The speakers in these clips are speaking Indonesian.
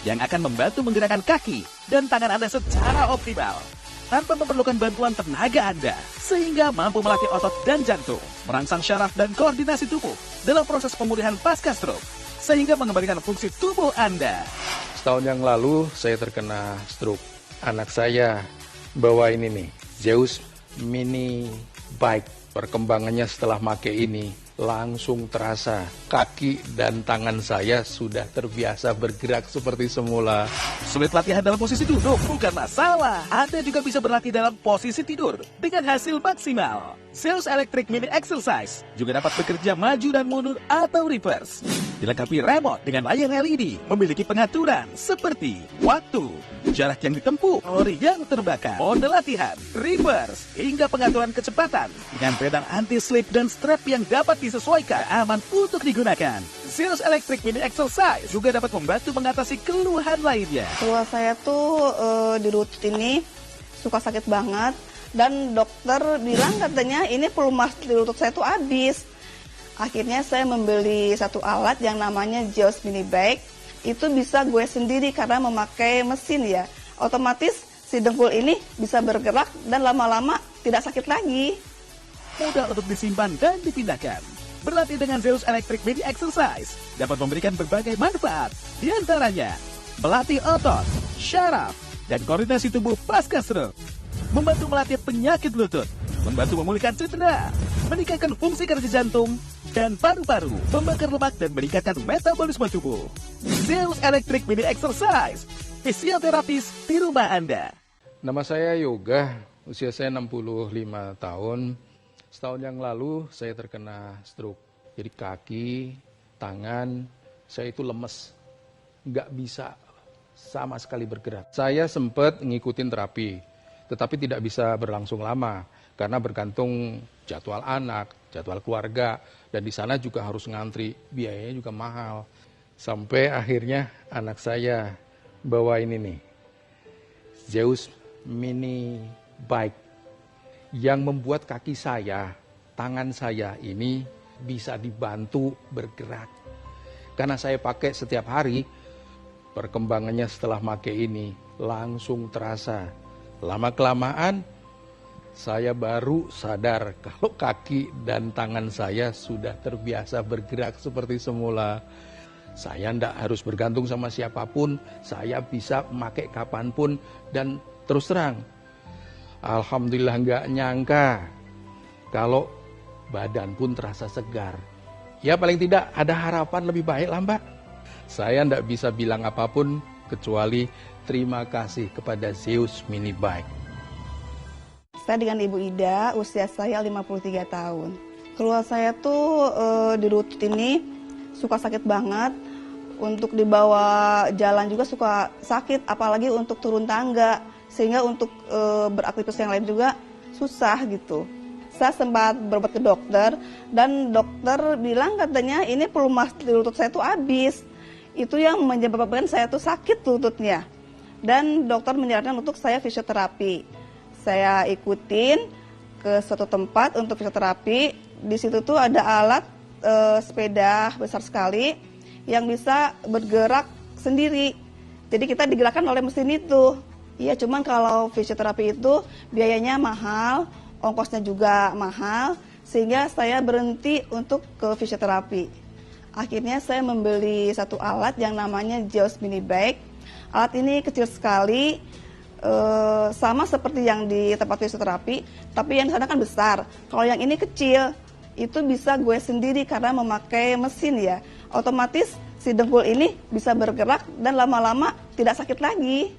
yang akan membantu menggerakkan kaki dan tangan Anda secara optimal tanpa memerlukan bantuan tenaga Anda, sehingga mampu melatih otot dan jantung, merangsang syaraf dan koordinasi tubuh dalam proses pemulihan pasca stroke, sehingga mengembalikan fungsi tubuh Anda. Setahun yang lalu saya terkena stroke. Anak saya bawa ini nih, Zeus Mini Bike. Perkembangannya setelah make ini langsung terasa. Kaki dan tangan saya sudah terbiasa bergerak seperti semula. Sulit latihan dalam posisi duduk? Bukan masalah. Anda juga bisa berlatih dalam posisi tidur dengan hasil maksimal. Zeus Electric Mini Exercise juga dapat bekerja maju dan mundur atau reverse. Dilengkapi remote dengan layar LED, memiliki pengaturan seperti waktu, jarak yang ditempuh, kalori yang terbakar, mode latihan, reverse, hingga pengaturan kecepatan dengan pedang anti-slip dan strap yang dapat disesuaikan aman untuk digunakan. Zeus Electric Mini Exercise juga dapat membantu mengatasi keluhan lainnya. Keluhan saya tuh di lutut ini suka sakit banget, dan dokter bilang katanya ini pelumas di lutut saya tuh habis. Akhirnya saya membeli satu alat yang namanya Zeus Mini Bike. Itu bisa gue sendiri karena memakai mesin ya. Otomatis si dengkul ini bisa bergerak dan lama-lama tidak sakit lagi. Mudah untuk disimpan dan dipindahkan. Berlatih dengan Zeus Electric Mini Exercise dapat memberikan berbagai manfaat. Di antaranya, melatih otot, syaraf, dan koordinasi tubuh pasca stroke. Membantu melatih penyakit lutut, membantu memulihkan cedera, meningkatkan fungsi kerja jantung dan paru-paru, membakar lemak dan meningkatkan metabolisme tubuh. Zeus Electric Mini Exercise, fisioterapis di rumah Anda. Nama saya Yoga, usia saya 65 tahun. Setahun yang lalu saya terkena stroke. Jadi kaki, tangan, saya itu lemes. Nggak bisa sama sekali bergerak. Saya sempat ngikutin terapi, tetapi tidak bisa berlangsung lama. Karena bergantung jadwal anak, jadwal keluarga, dan di sana juga harus ngantri, biayanya juga mahal. Sampai akhirnya anak saya bawa ini nih, Zeus Mini Bike, yang membuat kaki saya, tangan saya ini bisa dibantu bergerak. Karena saya pakai setiap hari, perkembangannya setelah pakai ini langsung terasa. Lama-kelamaan, saya baru sadar kalau kaki dan tangan saya sudah terbiasa bergerak seperti semula. Saya tidak harus bergantung sama siapapun, saya bisa memakai kapanpun, dan terus terang, alhamdulillah nggak nyangka kalau badan pun terasa segar. Ya paling tidak ada harapan lebih baik lah Mbak. Saya tidak bisa bilang apapun kecuali terima kasih kepada Zeus Mini Bike. Saya dengan Ibu Ida, usia saya 53 tahun. Keluhan saya tuh di lutut ini suka sakit banget. Untuk dibawa jalan juga suka sakit, apalagi untuk turun tangga. Sehingga untuk beraktivitas yang lain juga susah gitu. Saya sempat berobat ke dokter, dan dokter bilang katanya ini pelumas di lutut saya tuh habis. Itu yang menyebabkan saya tuh sakit lututnya. Dan dokter menyarankan untuk saya fisioterapi. Saya ikutin ke suatu tempat untuk fisioterapi. Di situ tuh ada alat sepeda besar sekali yang bisa bergerak sendiri. Jadi kita digerakkan oleh mesin itu. Iya, cuman kalau fisioterapi itu biayanya mahal, ongkosnya juga mahal, sehingga saya berhenti untuk ke fisioterapi. Akhirnya saya membeli satu alat yang namanya Zeus Mini Bike. Alat ini kecil sekali, sama seperti yang di tempat fisioterapi, tapi yang di sana kan besar. Kalau yang ini kecil, itu bisa gue sendiri karena memakai mesin ya. Otomatis si dengkul ini bisa bergerak dan lama-lama tidak sakit lagi.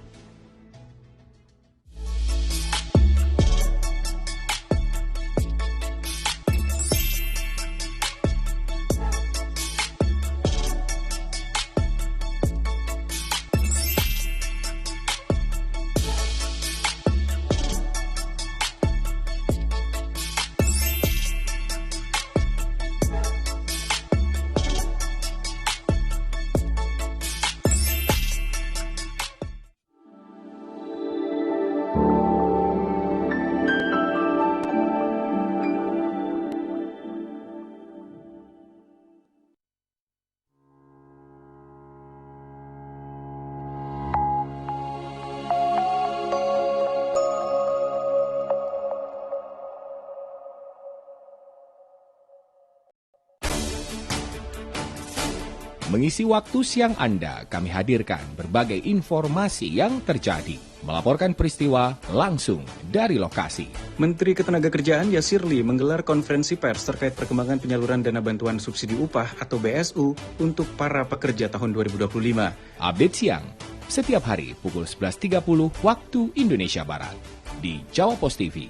Mengisi waktu siang Anda, kami hadirkan berbagai informasi yang terjadi. Melaporkan peristiwa langsung dari lokasi. Menteri Ketenagakerjaan Yasirli menggelar konferensi pers terkait perkembangan penyaluran dana bantuan subsidi upah atau BSU untuk para pekerja tahun 2025. Update siang, setiap hari pukul 11.30 waktu Indonesia Barat di Jawa Pos TV.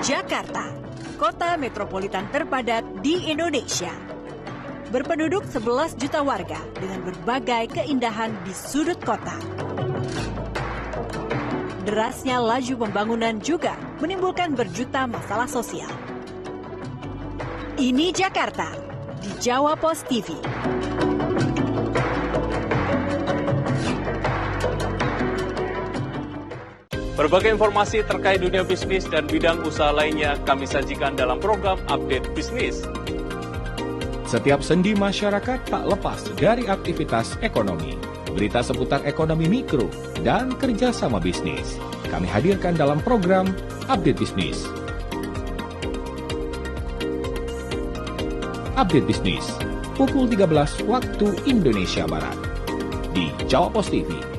Jakarta, kota metropolitan terpadat di Indonesia. Berpenduduk 11 juta warga dengan berbagai keindahan di sudut kota. Derasnya laju pembangunan juga menimbulkan berjuta masalah sosial. Ini Jakarta di Jawa Pos TV. Berbagai informasi terkait dunia bisnis dan bidang usaha lainnya kami sajikan dalam program Update Bisnis. Setiap sendi masyarakat tak lepas dari aktivitas ekonomi. Berita seputar ekonomi mikro dan kerjasama bisnis. Kami hadirkan dalam program Update Bisnis. Update Bisnis, pukul 13 waktu Indonesia Barat di Jawa Pos TV.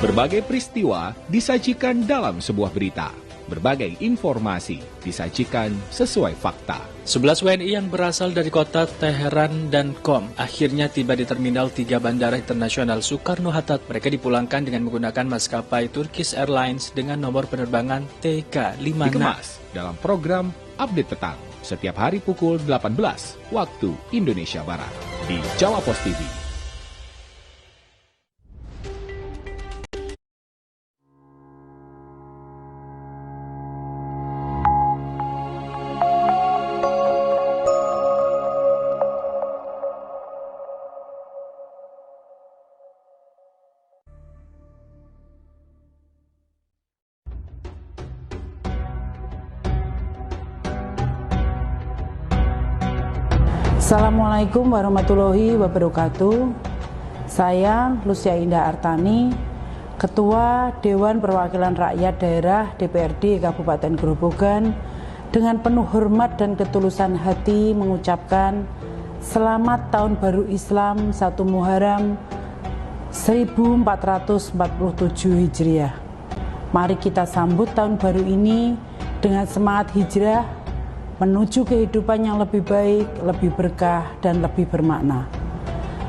Berbagai peristiwa disajikan dalam sebuah berita. Berbagai informasi disajikan sesuai fakta. 11 WNI yang berasal dari kota Teheran dan Qom akhirnya tiba di Terminal 3 Bandara Internasional Soekarno-Hatta. Mereka dipulangkan dengan menggunakan maskapai Turkish Airlines dengan nomor penerbangan TK56. Dikemas dalam program Update Petang setiap hari pukul 18 waktu Indonesia Barat di Jawa Pos TV. Assalamualaikum warahmatullahi wabarakatuh. Saya Lucia Indah Artani, Ketua Dewan Perwakilan Rakyat Daerah DPRD Kabupaten Grobogan, dengan penuh hormat dan ketulusan hati mengucapkan Selamat Tahun Baru Islam 1 Muharram 1447 Hijriah. Mari kita sambut tahun baru ini dengan semangat hijrah menuju kehidupan yang lebih baik, lebih berkah, dan lebih bermakna.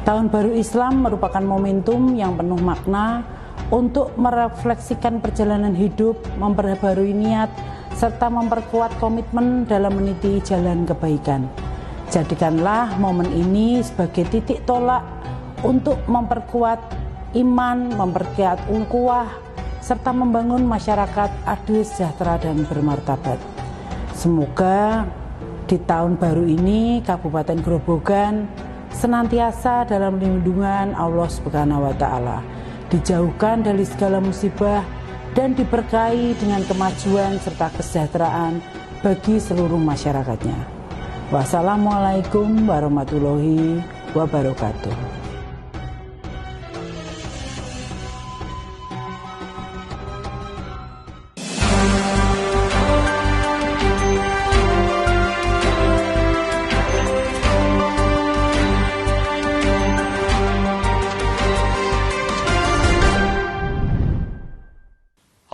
Tahun Baru Islam merupakan momentum yang penuh makna untuk merefleksikan perjalanan hidup, memperbarui niat, serta memperkuat komitmen dalam meniti jalan kebaikan. Jadikanlah momen ini sebagai titik tolak untuk memperkuat iman, memperkuat ukhuwah, serta membangun masyarakat adil, sejahtera, dan bermartabat. Semoga di tahun baru ini Kabupaten Grobogan senantiasa dalam lindungan Allah Subhanahu wa Ta'ala, dijauhkan dari segala musibah dan diberkahi dengan kemajuan serta kesejahteraan bagi seluruh masyarakatnya. Wassalamualaikum warahmatullahi wabarakatuh.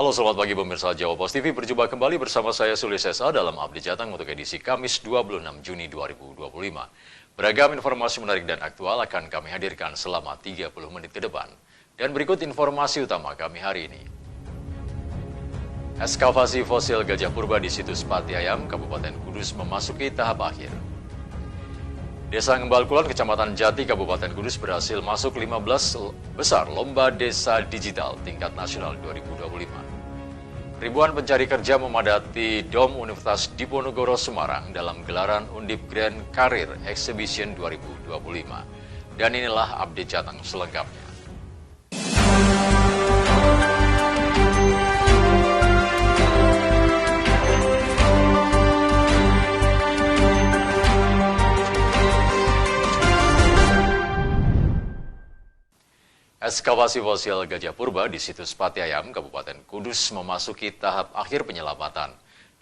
Halo, selamat pagi pemirsa Jawa Pos TV. Berjumpa kembali bersama saya Sulis Esa dalam Update Jateng untuk edisi Kamis 26 Juni 2025. Beragam informasi menarik dan aktual akan kami hadirkan selama 30 menit ke depan. Dan berikut informasi utama kami hari ini. Ekskavasi fosil gajah purba di situs Pati Ayam, Kabupaten Kudus memasuki tahap akhir. Desa Ngembal Kulon, Kecamatan Jati, Kabupaten Kudus berhasil masuk 15 besar Lomba Desa Digital tingkat nasional 2025. Ribuan pencari kerja memadati Dom Universitas Diponegoro Semarang dalam gelaran Undip Grand Career Exhibition 2025. Dan inilah update Jateng selengkapnya. Ekskavasi fosil gajah purba di situs Pati Ayam, Kabupaten Kudus memasuki tahap akhir penyelamatan.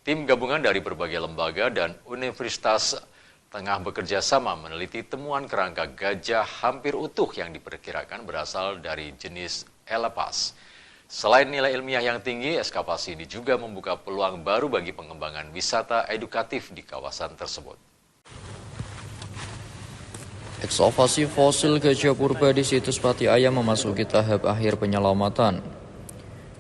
Tim gabungan dari berbagai lembaga dan universitas tengah bekerja sama meneliti temuan kerangka gajah hampir utuh yang diperkirakan berasal dari jenis elepas. Selain nilai ilmiah yang tinggi, ekskavasi ini juga membuka peluang baru bagi pengembangan wisata edukatif di kawasan tersebut. Ekskavasi fosil gajah purba di situs Pati Ayam memasuki tahap akhir penyelamatan.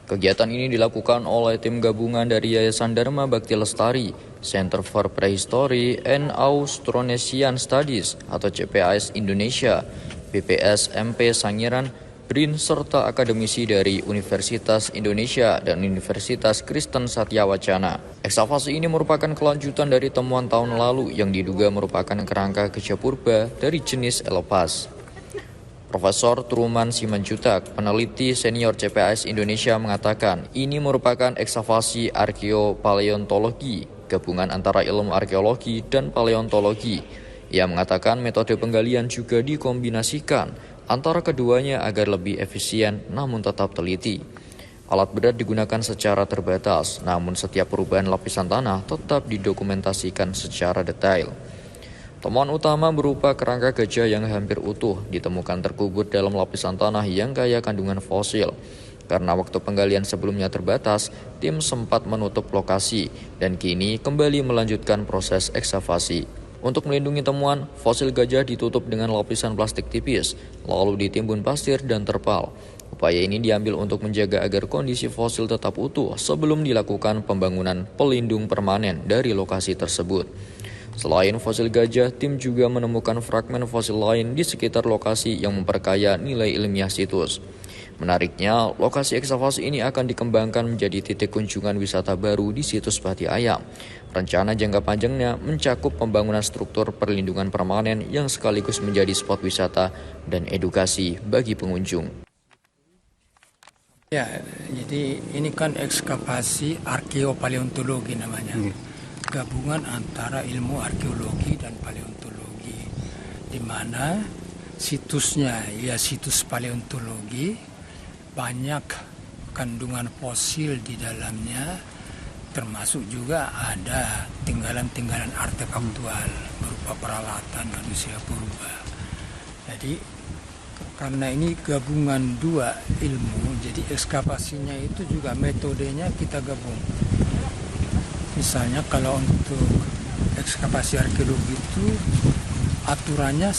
Kegiatan ini dilakukan oleh tim gabungan dari Yayasan Dharma Bakti Lestari, Center for Prehistory and Austronesian Studies atau CPAS Indonesia, BPS MP Sangiran, BRIN, serta akademisi dari Universitas Indonesia dan Universitas Kristen Satya Wacana. Ekskavasi ini merupakan kelanjutan dari temuan tahun lalu yang diduga merupakan kerangka gajah purba dari jenis elepas. Profesor Truman Simanjutak, peneliti senior CPAS Indonesia, mengatakan ini merupakan ekskavasi arkeopaleontologi, gabungan antara ilmu arkeologi dan paleontologi. Ia mengatakan metode penggalian juga dikombinasikan antara keduanya agar lebih efisien namun tetap teliti. Alat berat digunakan secara terbatas, namun setiap perubahan lapisan tanah tetap didokumentasikan secara detail. Temuan utama berupa kerangka gajah yang hampir utuh ditemukan terkubur dalam lapisan tanah yang kaya kandungan fosil. Karena waktu penggalian sebelumnya terbatas, tim sempat menutup lokasi dan kini kembali melanjutkan proses ekskavasi. Untuk melindungi temuan, fosil gajah ditutup dengan lapisan plastik tipis, lalu ditimbun pasir dan terpal. Upaya ini diambil untuk menjaga agar kondisi fosil tetap utuh sebelum dilakukan pembangunan pelindung permanen dari lokasi tersebut. Selain fosil gajah, tim juga menemukan fragmen fosil lain di sekitar lokasi yang memperkaya nilai ilmiah situs. Menariknya, lokasi ekskavasi ini akan dikembangkan menjadi titik kunjungan wisata baru di situs Pati Ayam. Rencana jangka panjangnya mencakup pembangunan struktur perlindungan permanen yang sekaligus menjadi spot wisata dan edukasi bagi pengunjung. Ya, jadi ini kan ekskavasi arkeopaleontologi namanya. Gabungan antara ilmu arkeologi dan paleontologi, di mana situsnya ya situs paleontologi, banyak kandungan fosil di dalamnya, termasuk juga ada tinggalan-tinggalan artefaktual berupa peralatan manusia purba. Jadi karena ini gabungan dua ilmu, jadi ekskavasinya itu juga metodenya kita gabung. Misalnya kalau untuk ekskavasi arkeologi itu aturannya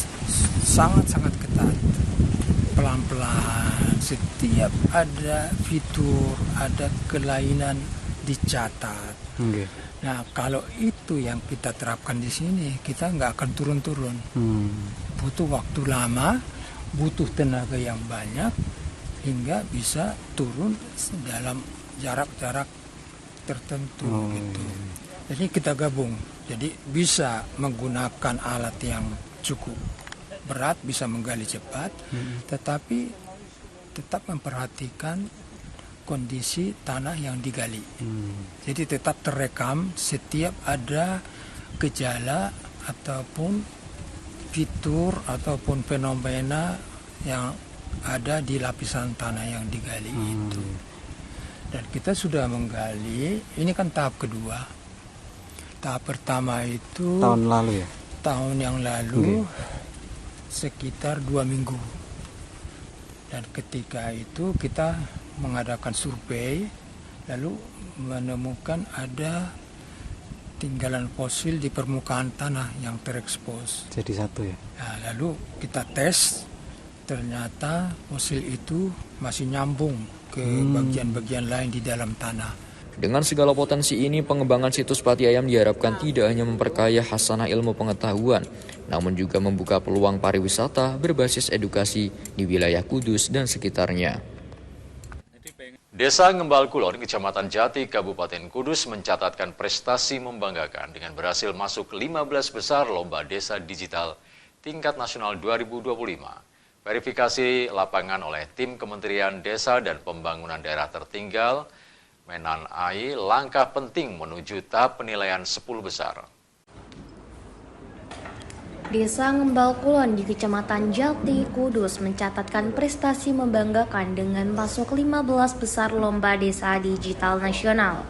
sangat-sangat ketat, pelan-pelan, setiap ada fitur, ada kelainan dicatat. Nah kalau itu yang kita terapkan di sini, kita nggak akan turun-turun. Butuh waktu lama, butuh tenaga yang banyak, hingga bisa turun dalam jarak-jarak tertentu gitu. Jadi kita gabung. Jadi bisa menggunakan alat yang cukup berat, bisa menggali cepat, tetapi tetap memperhatikan kondisi tanah yang digali. Jadi tetap terekam setiap ada gejala ataupun fitur ataupun fenomena yang ada di lapisan tanah yang digali itu. Dan kita sudah menggali, ini kan tahap kedua. Tahap pertama itu tahun lalu ya? Tahun yang lalu sekitar 2 minggu. Dan ketika itu kita mengadakan survei, lalu menemukan ada tinggalan fosil di permukaan tanah yang terekspos. Jadi satu ya? Nah, lalu kita tes, ternyata fosil itu masih nyambung ke bagian-bagian lain di dalam tanah. Dengan segala potensi ini, pengembangan situs Pati Ayam diharapkan tidak hanya memperkaya khasanah ilmu pengetahuan, namun juga membuka peluang pariwisata berbasis edukasi di wilayah Kudus dan sekitarnya. Desa Ngembal Kulon, Kecamatan Jati, Kabupaten Kudus mencatatkan prestasi membanggakan dengan berhasil masuk 15 besar Lomba Desa Digital tingkat nasional 2025. Verifikasi lapangan oleh tim Kementerian Desa dan Pembangunan Daerah Tertinggal, Menan.ai, langkah penting menuju tahap penilaian 10 besar. Desa Ngembal Kulon di Kecamatan Jati, Kudus mencatatkan prestasi membanggakan dengan masuk 15 besar lomba desa digital nasional.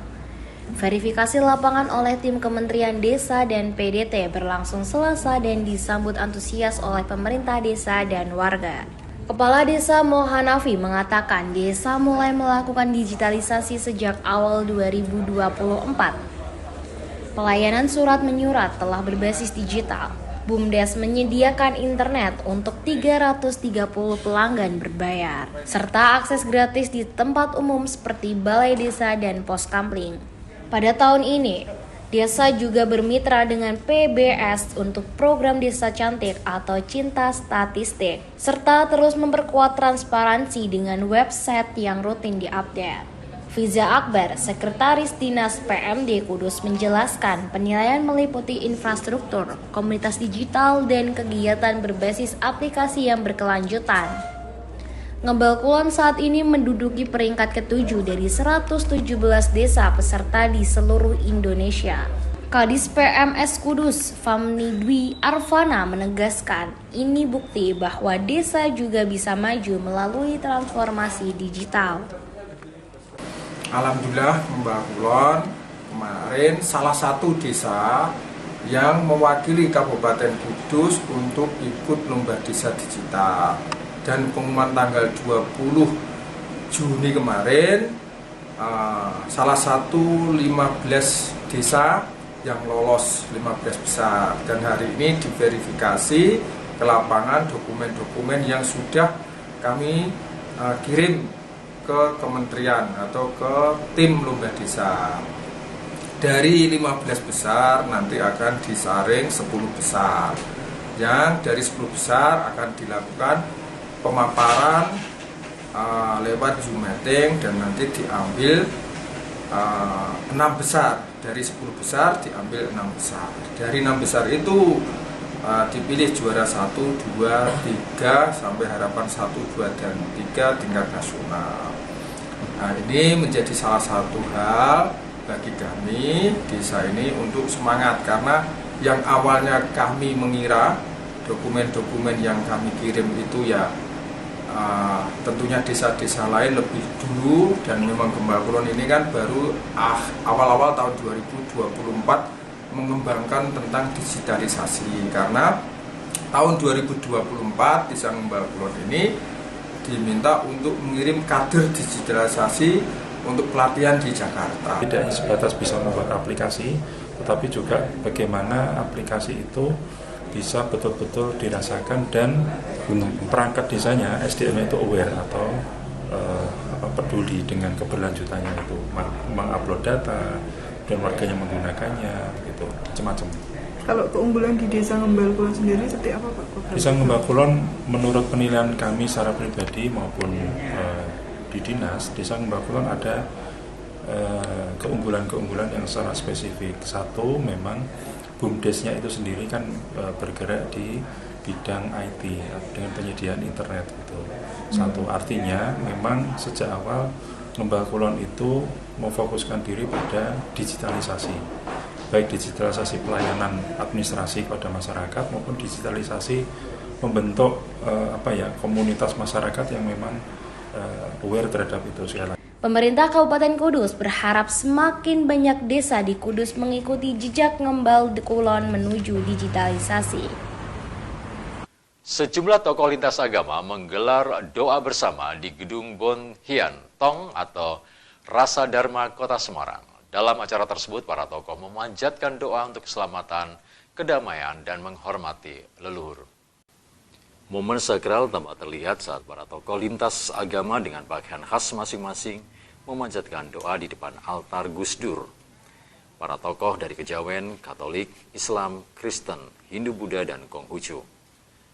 Verifikasi lapangan oleh tim Kementerian Desa dan PDT berlangsung Selasa dan disambut antusias oleh pemerintah desa dan warga. Kepala Desa Mohanafi mengatakan desa mulai melakukan digitalisasi sejak awal 2024. Pelayanan surat menyurat telah berbasis digital. BUMDes menyediakan internet untuk 330 pelanggan berbayar, serta akses gratis di tempat umum seperti balai desa dan pos kampling. Pada tahun ini, desa juga bermitra dengan PBS untuk program Desa Cantik atau Cinta Statistik, serta terus memperkuat transparansi dengan website yang rutin diupdate. Fiza Akbar, Sekretaris Dinas PMD Kudus menjelaskan penilaian meliputi infrastruktur, komunitas digital, dan kegiatan berbasis aplikasi yang berkelanjutan. Ngembal Kulon saat ini menduduki peringkat ke-7 dari 117 desa peserta di seluruh Indonesia. Kadis PMS Kudus, Famni Dwi Arvana menegaskan, ini bukti bahwa desa juga bisa maju melalui transformasi digital. Alhamdulillah Mbak Kulon kemarin salah satu desa yang mewakili Kabupaten Kudus untuk ikut lomba desa digital. Dan pengumuman tanggal 20 Juni kemarin salah satu 15 desa yang lolos 15 besar. Dan hari ini diverifikasi ke lapangan dokumen-dokumen yang sudah kami kirim ke kementerian atau ke tim lomba desa. Dari 15 besar nanti akan disaring 10 besar. Yang dari 10 besar akan dilakukan pemaparan lewat Zoom meeting dan nanti diambil 6 besar. Dari 10 besar diambil 6 besar. Dari 6 besar itu dipilih juara 1, 2, 3 sampai harapan 1, 2, dan 3 tingkat nasional. Nah, ini menjadi salah satu hal bagi kami desa ini untuk semangat, karena yang awalnya kami mengira dokumen-dokumen yang kami kirim itu ya tentunya desa-desa lain lebih dulu, dan memang Ngembal Kulon ini kan baru awal-awal tahun 2024 mengembangkan tentang digitalisasi, karena tahun 2024 Desa Ngembal Kulon ini diminta untuk mengirim kader digitalisasi untuk pelatihan di Jakarta. Tidak sebatas bisa membuat aplikasi, tetapi juga bagaimana aplikasi itu bisa betul-betul dirasakan dan perangkat desanya, SDM itu aware atau peduli dengan keberlanjutannya, itu mengupload data dan warganya menggunakannya, gitu, macam-macam. Kalau keunggulan di Desa Ngembal Kulon sendiri seperti apa Pak? Desa Ngembal Kulon menurut penilaian kami secara pribadi maupun di dinas, Desa Ngembal Kulon ada keunggulan-keunggulan yang secara spesifik. Satu, memang BUMDesnya itu sendiri kan bergerak di bidang IT dengan penyediaan internet gitu. Satu, artinya memang sejak awal Ngembal Kulon itu memfokuskan diri pada digitalisasi, baik digitalisasi pelayanan administrasi kepada masyarakat maupun digitalisasi membentuk komunitas masyarakat yang memang aware terhadap itu segala. Pemerintah Kabupaten Kudus berharap semakin banyak desa di Kudus mengikuti jejak Ngembal Kulon menuju digitalisasi. Sejumlah tokoh lintas agama menggelar doa bersama di Gedung Bon Hian Tong atau Rasa Dharma Kota Semarang. Dalam acara tersebut, para tokoh memanjatkan doa untuk keselamatan, kedamaian, dan menghormati leluhur. Momen sakral tampak terlihat saat para tokoh lintas agama dengan pakaian khas masing-masing memanjatkan doa di depan altar Gus Dur. Para tokoh dari Kejawen, Katolik, Islam, Kristen, Hindu-Buddha, dan Konghucu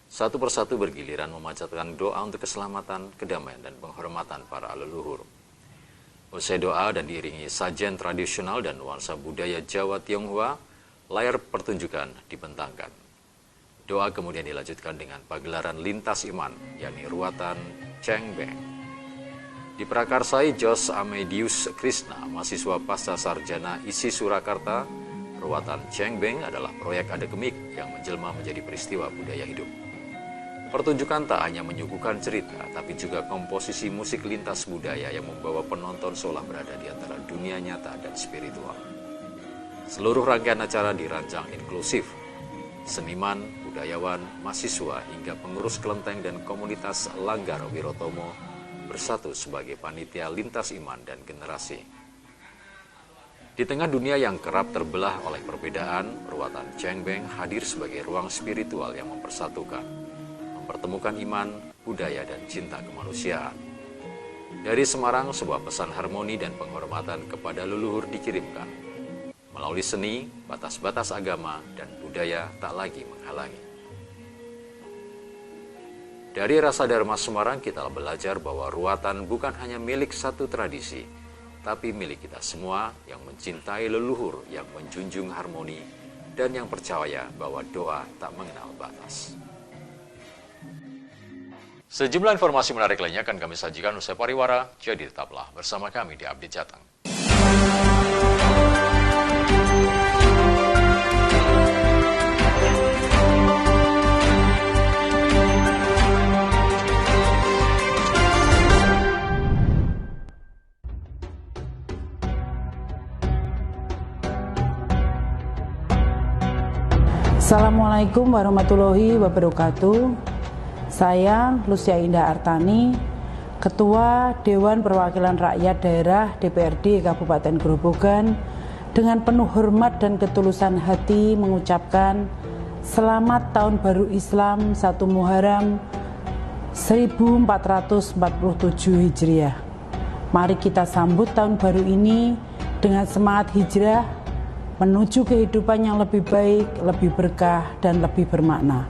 satu persatu bergiliran memanjatkan doa untuk keselamatan, kedamaian, dan penghormatan para leluhur. Usai doa dan diiringi sajian tradisional dan nuansa budaya Jawa Tionghoa, layar pertunjukan dibentangkan. Doa kemudian dilanjutkan dengan pagelaran lintas iman, yakni ruatan Cheng Beng. Diprakarsai Jos Amedius Krishna, mahasiswa pasca sarjana ISI Surakarta, Ruatan Cengbeng adalah proyek akademik yang menjelma menjadi peristiwa budaya hidup. Pertunjukan tak hanya menyuguhkan cerita, tapi juga komposisi musik lintas budaya yang membawa penonton seolah berada di antara dunia nyata dan spiritual. Seluruh rangkaian acara dirancang inklusif. Seniman, budayawan, mahasiswa, hingga pengurus kelenteng dan komunitas Langgar Wirotomo bersatu sebagai panitia lintas iman dan generasi. Di tengah dunia yang kerap terbelah oleh perbedaan, Ruatan Cengbeng hadir sebagai ruang spiritual yang mempersatukan, mempertemukan iman, budaya, dan cinta kemanusiaan. Dari Semarang, sebuah pesan harmoni dan penghormatan kepada leluhur dikirimkan. Melalui seni, batas-batas agama dan budaya tak lagi menghalangi. Dari Rasa Dharma Semarang, kita belajar bahwa ruatan bukan hanya milik satu tradisi, tapi milik kita semua yang mencintai leluhur, yang menjunjung harmoni, dan yang percaya bahwa doa tak mengenal batas. Sejumlah informasi menarik lainnya akan kami sajikan usai pariwara, jadi tetaplah bersama kami di Update Jateng. Assalamualaikum warahmatullahi wabarakatuh. Saya Lucia Indah Artani, Ketua Dewan Perwakilan Rakyat Daerah DPRD Kabupaten Grobogan, dengan penuh hormat dan ketulusan hati mengucapkan Selamat Tahun Baru Islam 1 Muharram 1447 Hijriah. Mari kita sambut tahun baru ini dengan semangat hijrah menuju kehidupan yang lebih baik, lebih berkah, dan lebih bermakna.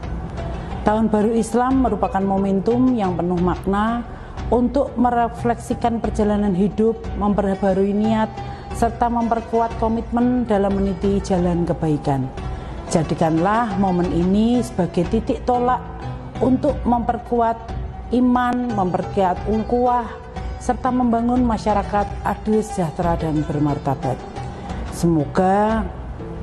Tahun Baru Islam merupakan momentum yang penuh makna untuk merefleksikan perjalanan hidup, memperbarui niat, serta memperkuat komitmen dalam meniti jalan kebaikan. Jadikanlah momen ini sebagai titik tolak untuk memperkuat iman, memperkuat ukhuwah, serta membangun masyarakat adil, sejahtera, dan bermartabat. Semoga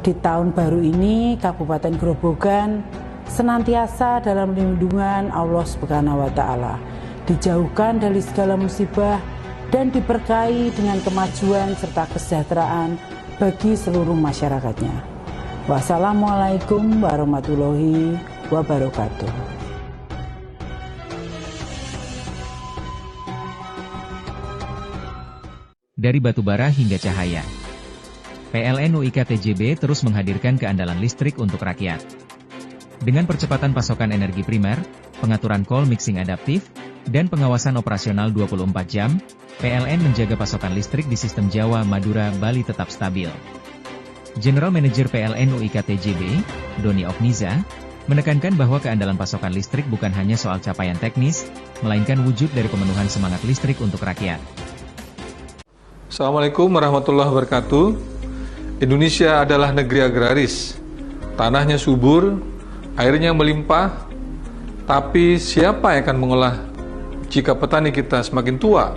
di tahun baru ini Kabupaten Grobogan senantiasa dalam lindungan Allah Subhanahu wa Ta'ala, dijauhkan dari segala musibah dan diberkahi dengan kemajuan serta kesejahteraan bagi seluruh masyarakatnya. Wassalamualaikum warahmatullahi wabarakatuh. Dari batubara hingga cahaya, PLN UIK TJB terus menghadirkan keandalan listrik untuk rakyat. Dengan percepatan pasokan energi primer, pengaturan call mixing adaptif, dan pengawasan operasional 24 jam, PLN menjaga pasokan listrik di sistem Jawa, Madura, Bali tetap stabil. General Manager PLN UIK TJB, Doni Okniza, menekankan bahwa keandalan pasokan listrik bukan hanya soal capaian teknis, melainkan wujud dari pemenuhan semangat listrik untuk rakyat. Assalamualaikum warahmatullahi wabarakatuh. Indonesia adalah negeri agraris, tanahnya subur, airnya melimpah, tapi siapa yang akan mengolah jika petani kita semakin tua?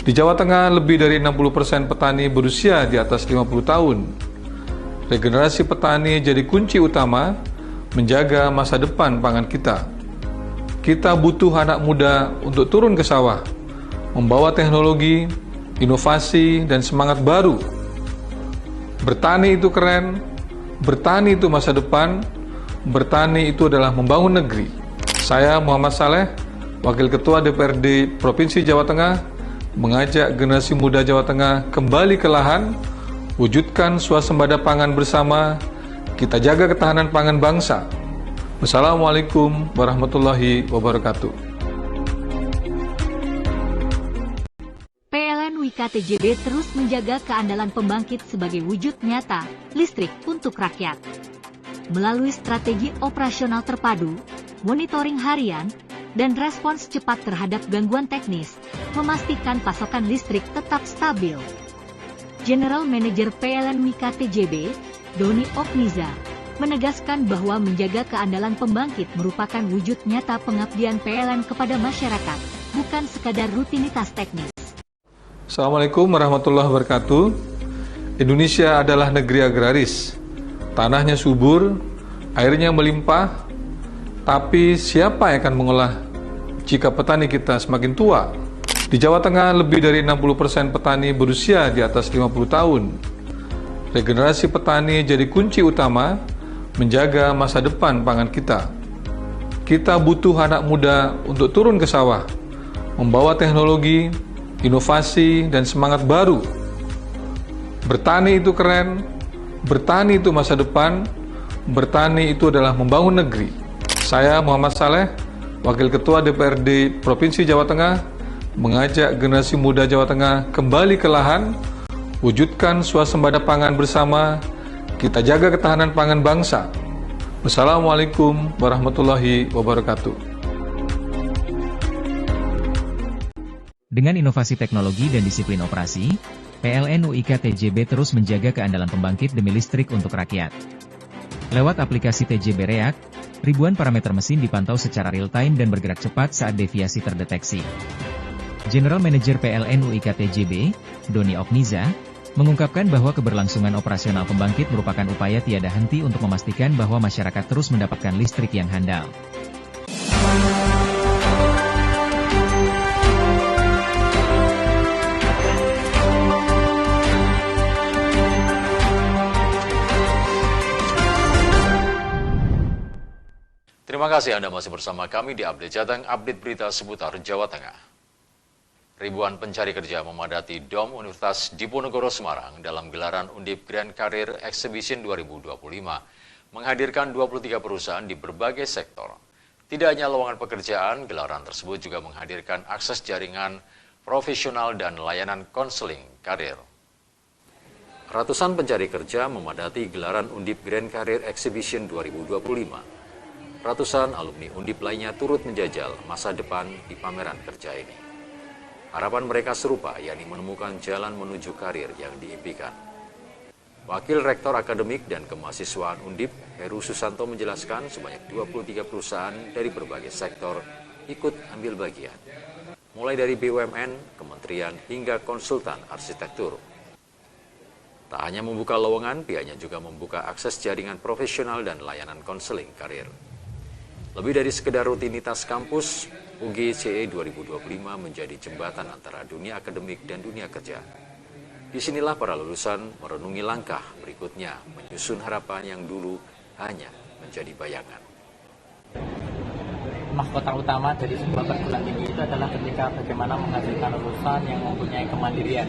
Di Jawa Tengah, lebih dari 60% petani berusia di atas 50 tahun. Regenerasi petani jadi kunci utama menjaga masa depan pangan kita. Kita butuh anak muda untuk turun ke sawah, membawa teknologi, inovasi, dan semangat baru. Bertani itu keren, bertani itu masa depan, bertani itu adalah membangun negeri. Saya Muhammad Saleh, Wakil Ketua DPRD Provinsi Jawa Tengah, mengajak generasi muda Jawa Tengah kembali ke lahan, wujudkan swasembada pangan bersama, kita jaga ketahanan pangan bangsa. Wassalamualaikum warahmatullahi wabarakatuh. PLN UIK TJB terus menjaga keandalan pembangkit sebagai wujud nyata listrik untuk rakyat. Melalui strategi operasional terpadu, monitoring harian, dan respons cepat terhadap gangguan teknis, memastikan pasokan listrik tetap stabil. General Manager PLN UIK TJB, Doni Okniza, menegaskan bahwa menjaga keandalan pembangkit merupakan wujud nyata pengabdian PLN kepada masyarakat, bukan sekadar rutinitas teknis. Assalamualaikum warahmatullahi wabarakatuh. Indonesia adalah negeri agraris, Tanahnya subur, airnya melimpah, tapi siapa yang akan mengolah jika petani kita semakin tua? Di Jawa Tengah, lebih dari 60% petani berusia di atas 50 tahun. Regenerasi petani jadi kunci utama menjaga masa depan pangan kita. Kita butuh anak muda untuk turun ke sawah, membawa teknologi, inovasi, dan semangat baru. Bertani itu keren, bertani itu masa depan, bertani itu adalah membangun negeri. Saya Muhammad Saleh, Wakil Ketua DPRD Provinsi Jawa Tengah, mengajak generasi muda Jawa Tengah kembali ke lahan, wujudkan swasembada pangan bersama, kita jaga ketahanan pangan bangsa. Wassalamualaikum warahmatullahi wabarakatuh. Dengan inovasi teknologi dan disiplin operasi, PLN UIK TJB terus menjaga keandalan pembangkit demi listrik untuk rakyat. Lewat aplikasi TJB React, ribuan parameter mesin dipantau secara real-time dan bergerak cepat saat deviasi terdeteksi. General Manager PLN UIK TJB, Doni Okniza, mengungkapkan bahwa keberlangsungan operasional pembangkit merupakan upaya tiada henti untuk memastikan bahwa masyarakat terus mendapatkan listrik yang handal. Terima kasih Anda masih bersama kami di Update Jateng, update berita seputar Jawa Tengah. Ribuan pencari kerja memadati Dom Universitas Diponegoro Semarang dalam gelaran Undip Grand Career Exhibition 2025, menghadirkan 23 perusahaan di berbagai sektor. Tidak hanya lowongan pekerjaan, gelaran tersebut juga menghadirkan akses jaringan profesional dan layanan konseling karir. Ratusan pencari kerja memadati gelaran Undip Grand Career Exhibition 2025. Ratusan alumni Undip lainnya turut menjajal masa depan di pameran kerja ini. Harapan mereka serupa, yakni menemukan jalan menuju karir yang diimpikan. Wakil Rektor Akademik dan Kemahasiswaan Undip, Heru Susanto menjelaskan sebanyak 23 perusahaan dari berbagai sektor ikut ambil bagian. Mulai dari BUMN, kementerian, hingga konsultan arsitektur. Tak hanya membuka lowongan, pihaknya juga membuka akses jaringan profesional dan layanan konseling karir. Lebih dari sekedar rutinitas kampus, UGCE 2025 menjadi jembatan antara dunia akademik dan dunia kerja. Disinilah para lulusan merenungi langkah berikutnya, menyusun harapan yang dulu hanya menjadi bayangan. Mahkota utama dari sebuah perguruan tinggi itu adalah ketika bagaimana menghasilkan lulusan yang mempunyai kemandirian.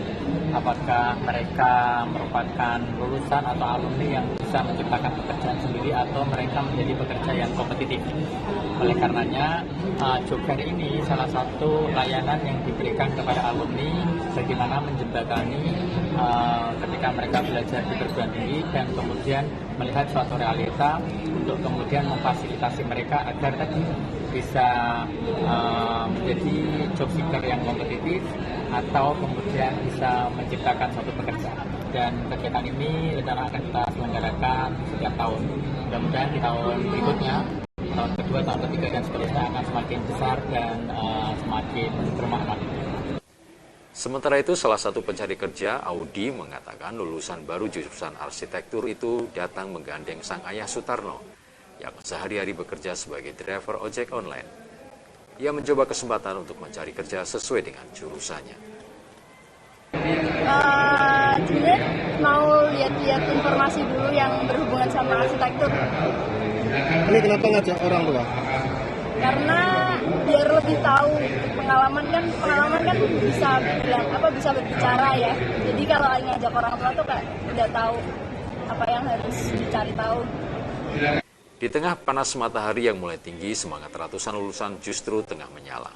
Apakah mereka merupakan lulusan atau alumni yang bisa menciptakan pekerjaan sendiri atau mereka menjadi pekerja yang kompetitif. Oleh karenanya, job fair ini salah satu layanan yang diberikan kepada alumni bagaimana menjembatani ketika mereka belajar di perguruan tinggi dan kemudian melihat suatu realita untuk kemudian memfasilitasi mereka agar tadi bisa menjadi job seeker yang kompetitif atau kemudian bisa menciptakan suatu pekerjaan. Dan kegiatan ini rencana akan kita selenggarakan setiap tahun. Mudah-mudahan di tahun berikutnya, tahun kedua, tahun ketiga, dan seterusnya akan semakin besar dan semakin bermakna. Sementara itu, salah satu pencari kerja, Audi, mengatakan lulusan baru jurusan arsitektur itu datang menggandeng sang ayah Sutarno, yang sehari-hari bekerja sebagai driver ojek online. Ia mencoba kesempatan untuk mencari kerja sesuai dengan jurusannya. Sebenarnya mau lihat-lihat informasi dulu yang berhubungan sama arsitektur. Ini kenapa ngajak orang tua? Karena biar lebih tahu, pengalaman kan bisa bilang bisa berbicara ya. Jadi kalau ngajak orang tua tuh kayak udah tahu apa yang harus dicari tahu. Di tengah panas matahari yang mulai tinggi, semangat ratusan lulusan justru tengah menyala.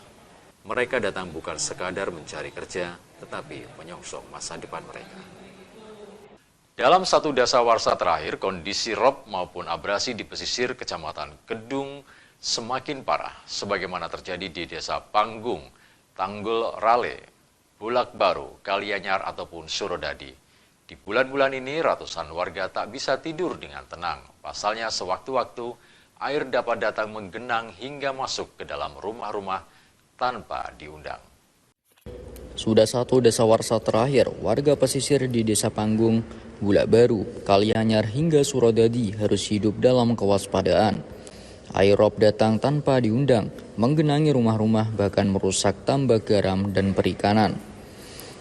Mereka datang bukan sekadar mencari kerja, tetapi menyongsong masa depan mereka. Dalam satu dasawarsa terakhir, kondisi rob maupun abrasi di pesisir Kecamatan Kedung semakin parah, sebagaimana terjadi di Desa Panggung, Tanggul Rale, Bulak Baru, Kalianyar ataupun Surodadi. Di bulan-bulan ini, ratusan warga tak bisa tidur dengan tenang. Pasalnya, sewaktu-waktu air dapat datang menggenang hingga masuk ke dalam rumah-rumah tanpa diundang. Sudah satu dasawarsa terakhir, warga pesisir di Desa Panggung, Bulak Baru, Kalianyar hingga Surodadi harus hidup dalam kewaspadaan. Air rob datang tanpa diundang, menggenangi rumah-rumah bahkan merusak tambak garam dan perikanan.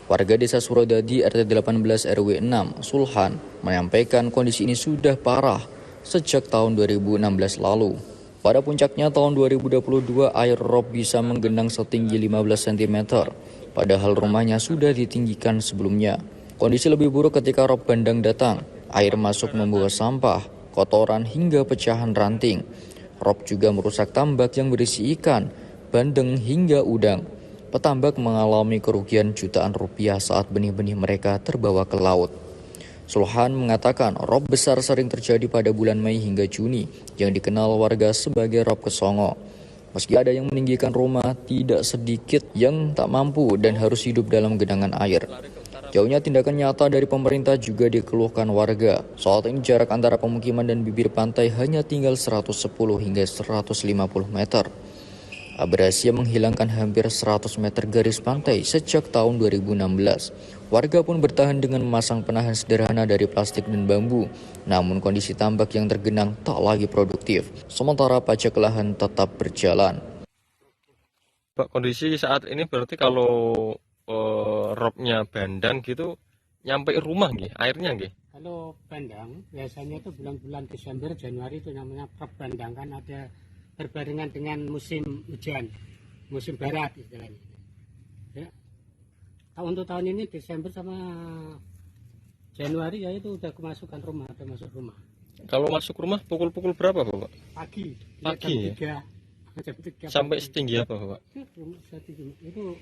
Warga Desa Surodadi RT 18 RW 6, Sulhan, menyampaikan kondisi ini sudah parah sejak tahun 2016 lalu. Pada puncaknya tahun 2022 air rob bisa menggenang setinggi 15 cm, padahal rumahnya sudah ditinggikan sebelumnya. Kondisi lebih buruk ketika rob bandang datang, air masuk membawa sampah, kotoran hingga pecahan ranting. Rob juga merusak tambak yang berisi ikan, bandeng hingga udang. Petambak mengalami kerugian jutaan rupiah saat benih-benih mereka terbawa ke laut. Sulhan mengatakan rob besar sering terjadi pada bulan Mei hingga Juni yang dikenal warga sebagai rob kesongo. Meski ada yang meninggikan rumah, tidak sedikit yang tak mampu dan harus hidup dalam genangan air. Jauhnya tindakan nyata dari pemerintah juga dikeluhkan warga. Saat ini jarak antara pemukiman dan bibir pantai hanya tinggal 110 hingga 150 meter. Abrasi menghilangkan hampir 100 meter garis pantai sejak tahun 2016. Warga pun bertahan dengan memasang penahan sederhana dari plastik dan bambu. Namun kondisi tambak yang tergenang tak lagi produktif. Sementara pajak lahan tetap berjalan. Pak, kondisi saat ini berarti kalau robnya bandang gitu nyampe rumah nggih, airnya nggih. Kalau bandang biasanya itu bulan-bulan Desember, Januari itu namanya rob bandang, kan ada berbarengan dengan musim hujan, musim barat istilahnya. Ya. Untuk tahun ini Desember sama Januari ya itu udah kemasukan rumah, udah masuk rumah. Kalau masuk rumah pukul-pukul berapa Bapak? Pagi ya? Jam 3 sampai setinggi apa Bapak? Itu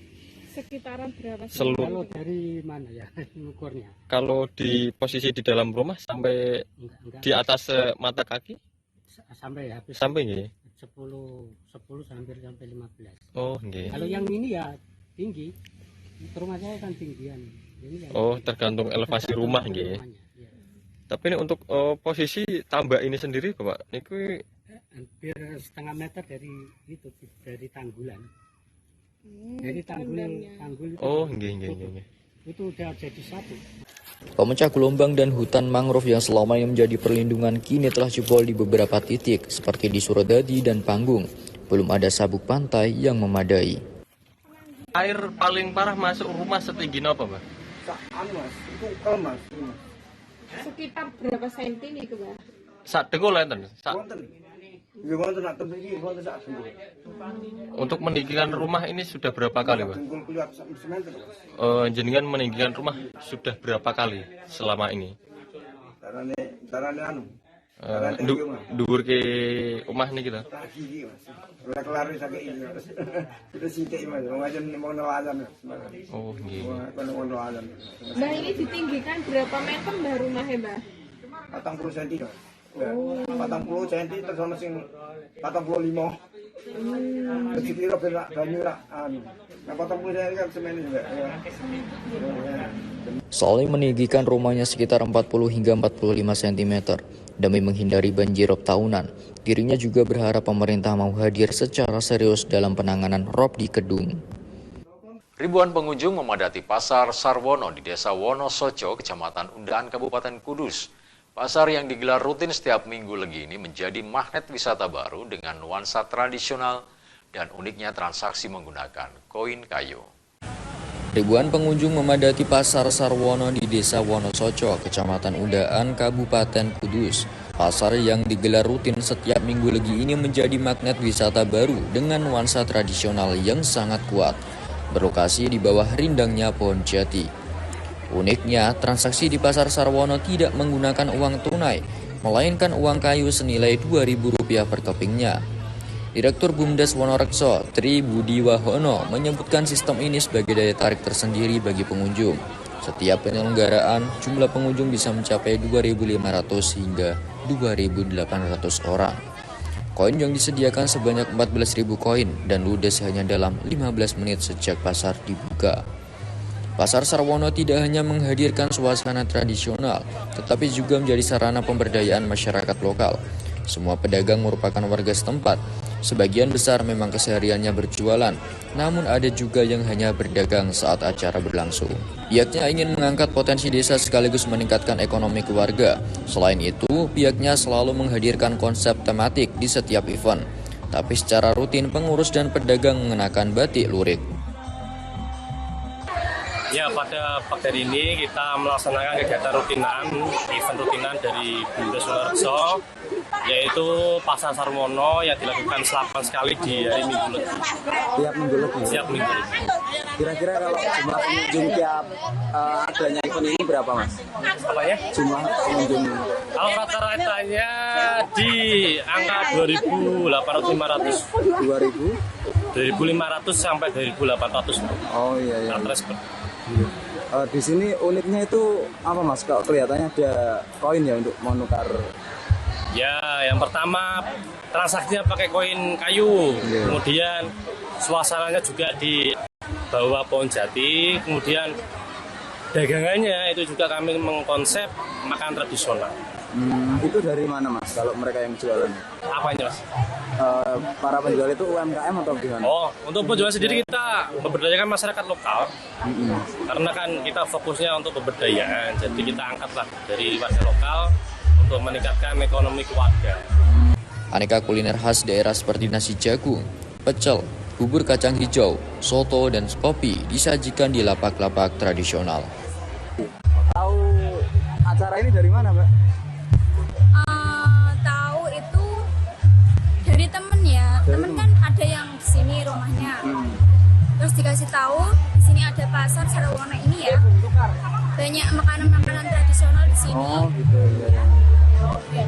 sekitaran berapa sih? Kalau dari mana ya ukurnya? Kalau di posisi di dalam rumah sampai enggak. Di atas mata kaki? Sampai habis. Sampai nggih. 10 sampai 15. Oh, nggih. Kalau yang ini ya tinggi. Rumah saya kan tinggian. Tergantung elevasi rumah nggih. Ya. Tapi ini untuk posisi tambak ini sendiri Bapak, ini hampir setengah meter dari tanggulan. Jadi tanggul itu. Nggih. Itu udah jadi satu. Pemecah gelombang dan hutan mangrove yang selama ini menjadi perlindungan kini telah jebol di beberapa titik seperti di Surodadi dan Panggung. Belum ada sabuk pantai yang memadai. Air paling parah masuk rumah setinggi apa, Pak? Itu Mas. Sekitar berapa senti nih, Pak? Sak dengkul enten. Untuk meninggikan rumah ini sudah berapa kali, Pak? Jenengan meninggikan rumah sudah berapa kali selama ini? Dhuwur ke omah niki to. Oh, nggih. Mbah, ini ditinggikan berapa meter mbah rumahnya, Mbah? 40 cm. 40 cm terus ono sing 45. Jadi kira benak banyu lah anu. Nah, 40 cm kan semen juga. Saling meninggikan rumahnya sekitar 40 hingga 45 cm. Demi menghindari banjirop tahunan, dirinya juga berharap pemerintah mau hadir secara serius dalam penanganan rob di Kedung. Ribuan pengunjung memadati Pasar Sarwono di Desa Wonosoco, Kecamatan Undaan, Kabupaten Kudus. Pasar yang digelar rutin setiap minggu legi ini menjadi magnet wisata baru dengan nuansa tradisional dan uniknya transaksi menggunakan koin kayu. Ribuan pengunjung memadati Pasar Sarwono di Desa Wonosoco, Kecamatan Undaan, Kabupaten Kudus. Pasar yang digelar rutin setiap minggu legi ini menjadi magnet wisata baru dengan nuansa tradisional yang sangat kuat. Berlokasi di bawah rindangnya pohon jati. Uniknya, transaksi di Pasar Sarwono tidak menggunakan uang tunai, melainkan uang kayu senilai Rp2.000 per kepingnya. Direktur Bumdes Wonorekso, Tri Budi Wahono, menyebutkan sistem ini sebagai daya tarik tersendiri bagi pengunjung. Setiap penyelenggaraan, jumlah pengunjung bisa mencapai 2.500 hingga 2.800 orang. Koin yang disediakan sebanyak 14.000 koin dan ludes hanya dalam 15 menit sejak pasar dibuka. Pasar Sarwono tidak hanya menghadirkan suasana tradisional, tetapi juga menjadi sarana pemberdayaan masyarakat lokal. Semua pedagang merupakan warga setempat. Sebagian besar memang kesehariannya berjualan, namun ada juga yang hanya berdagang saat acara berlangsung. Pihaknya ingin mengangkat potensi desa sekaligus meningkatkan ekonomi keluarga. Selain itu, pihaknya selalu menghadirkan konsep tematik di setiap event. Tapi secara rutin pengurus dan pedagang mengenakan batik lurik. Ya, pada pagi hari ini kita melaksanakan kegiatan rutinan, event rutinan dari BUMDes Wonorejo, yaitu Pasar Sarwono yang dilakukan 8 sekali di hari Minggu legi. Tiap minggu legi? Tiap minggu legi. Kira-kira kalau jumlah pengunjung tiap adanya event ini berapa, Mas? Apanya? Jumlah pengunjung. Kalau rata-ratanya di angka 2.800-500. 2.500 sampai 2.800. Oh iya. Di sini uniknya itu apa, Mas? Kalau kelihatannya ada koin ya untuk menukar. Ya, yang pertama transaksinya pakai koin kayu. Kemudian suasananya juga di bawah pohon jati. Kemudian dagangannya itu juga kami mengkonsep makan tradisional. Itu dari mana, Mas? Kalau mereka yang jualan? Apanya, Mas? Para penjual itu UMKM atau gimana? Oh, untuk penjual sendiri kita memberdayakan masyarakat lokal. Karena kan kita fokusnya untuk pemberdayaan, jadi kita angkatlah dari warga lokal untuk meningkatkan ekonomi keluarga. Aneka kuliner khas daerah seperti nasi jagung, pecel, bubur kacang hijau, soto, dan kopi disajikan di lapak-lapak tradisional. Tahu acara ini dari mana, Mbak? Tahu itu dari temen ya. Temen kan ada yang di sini rumahnya. Terus dikasih tahu di sini ada pasar Sarwono ini ya. Banyak makanan-makanan tradisional di sini. Oh, gitu ya.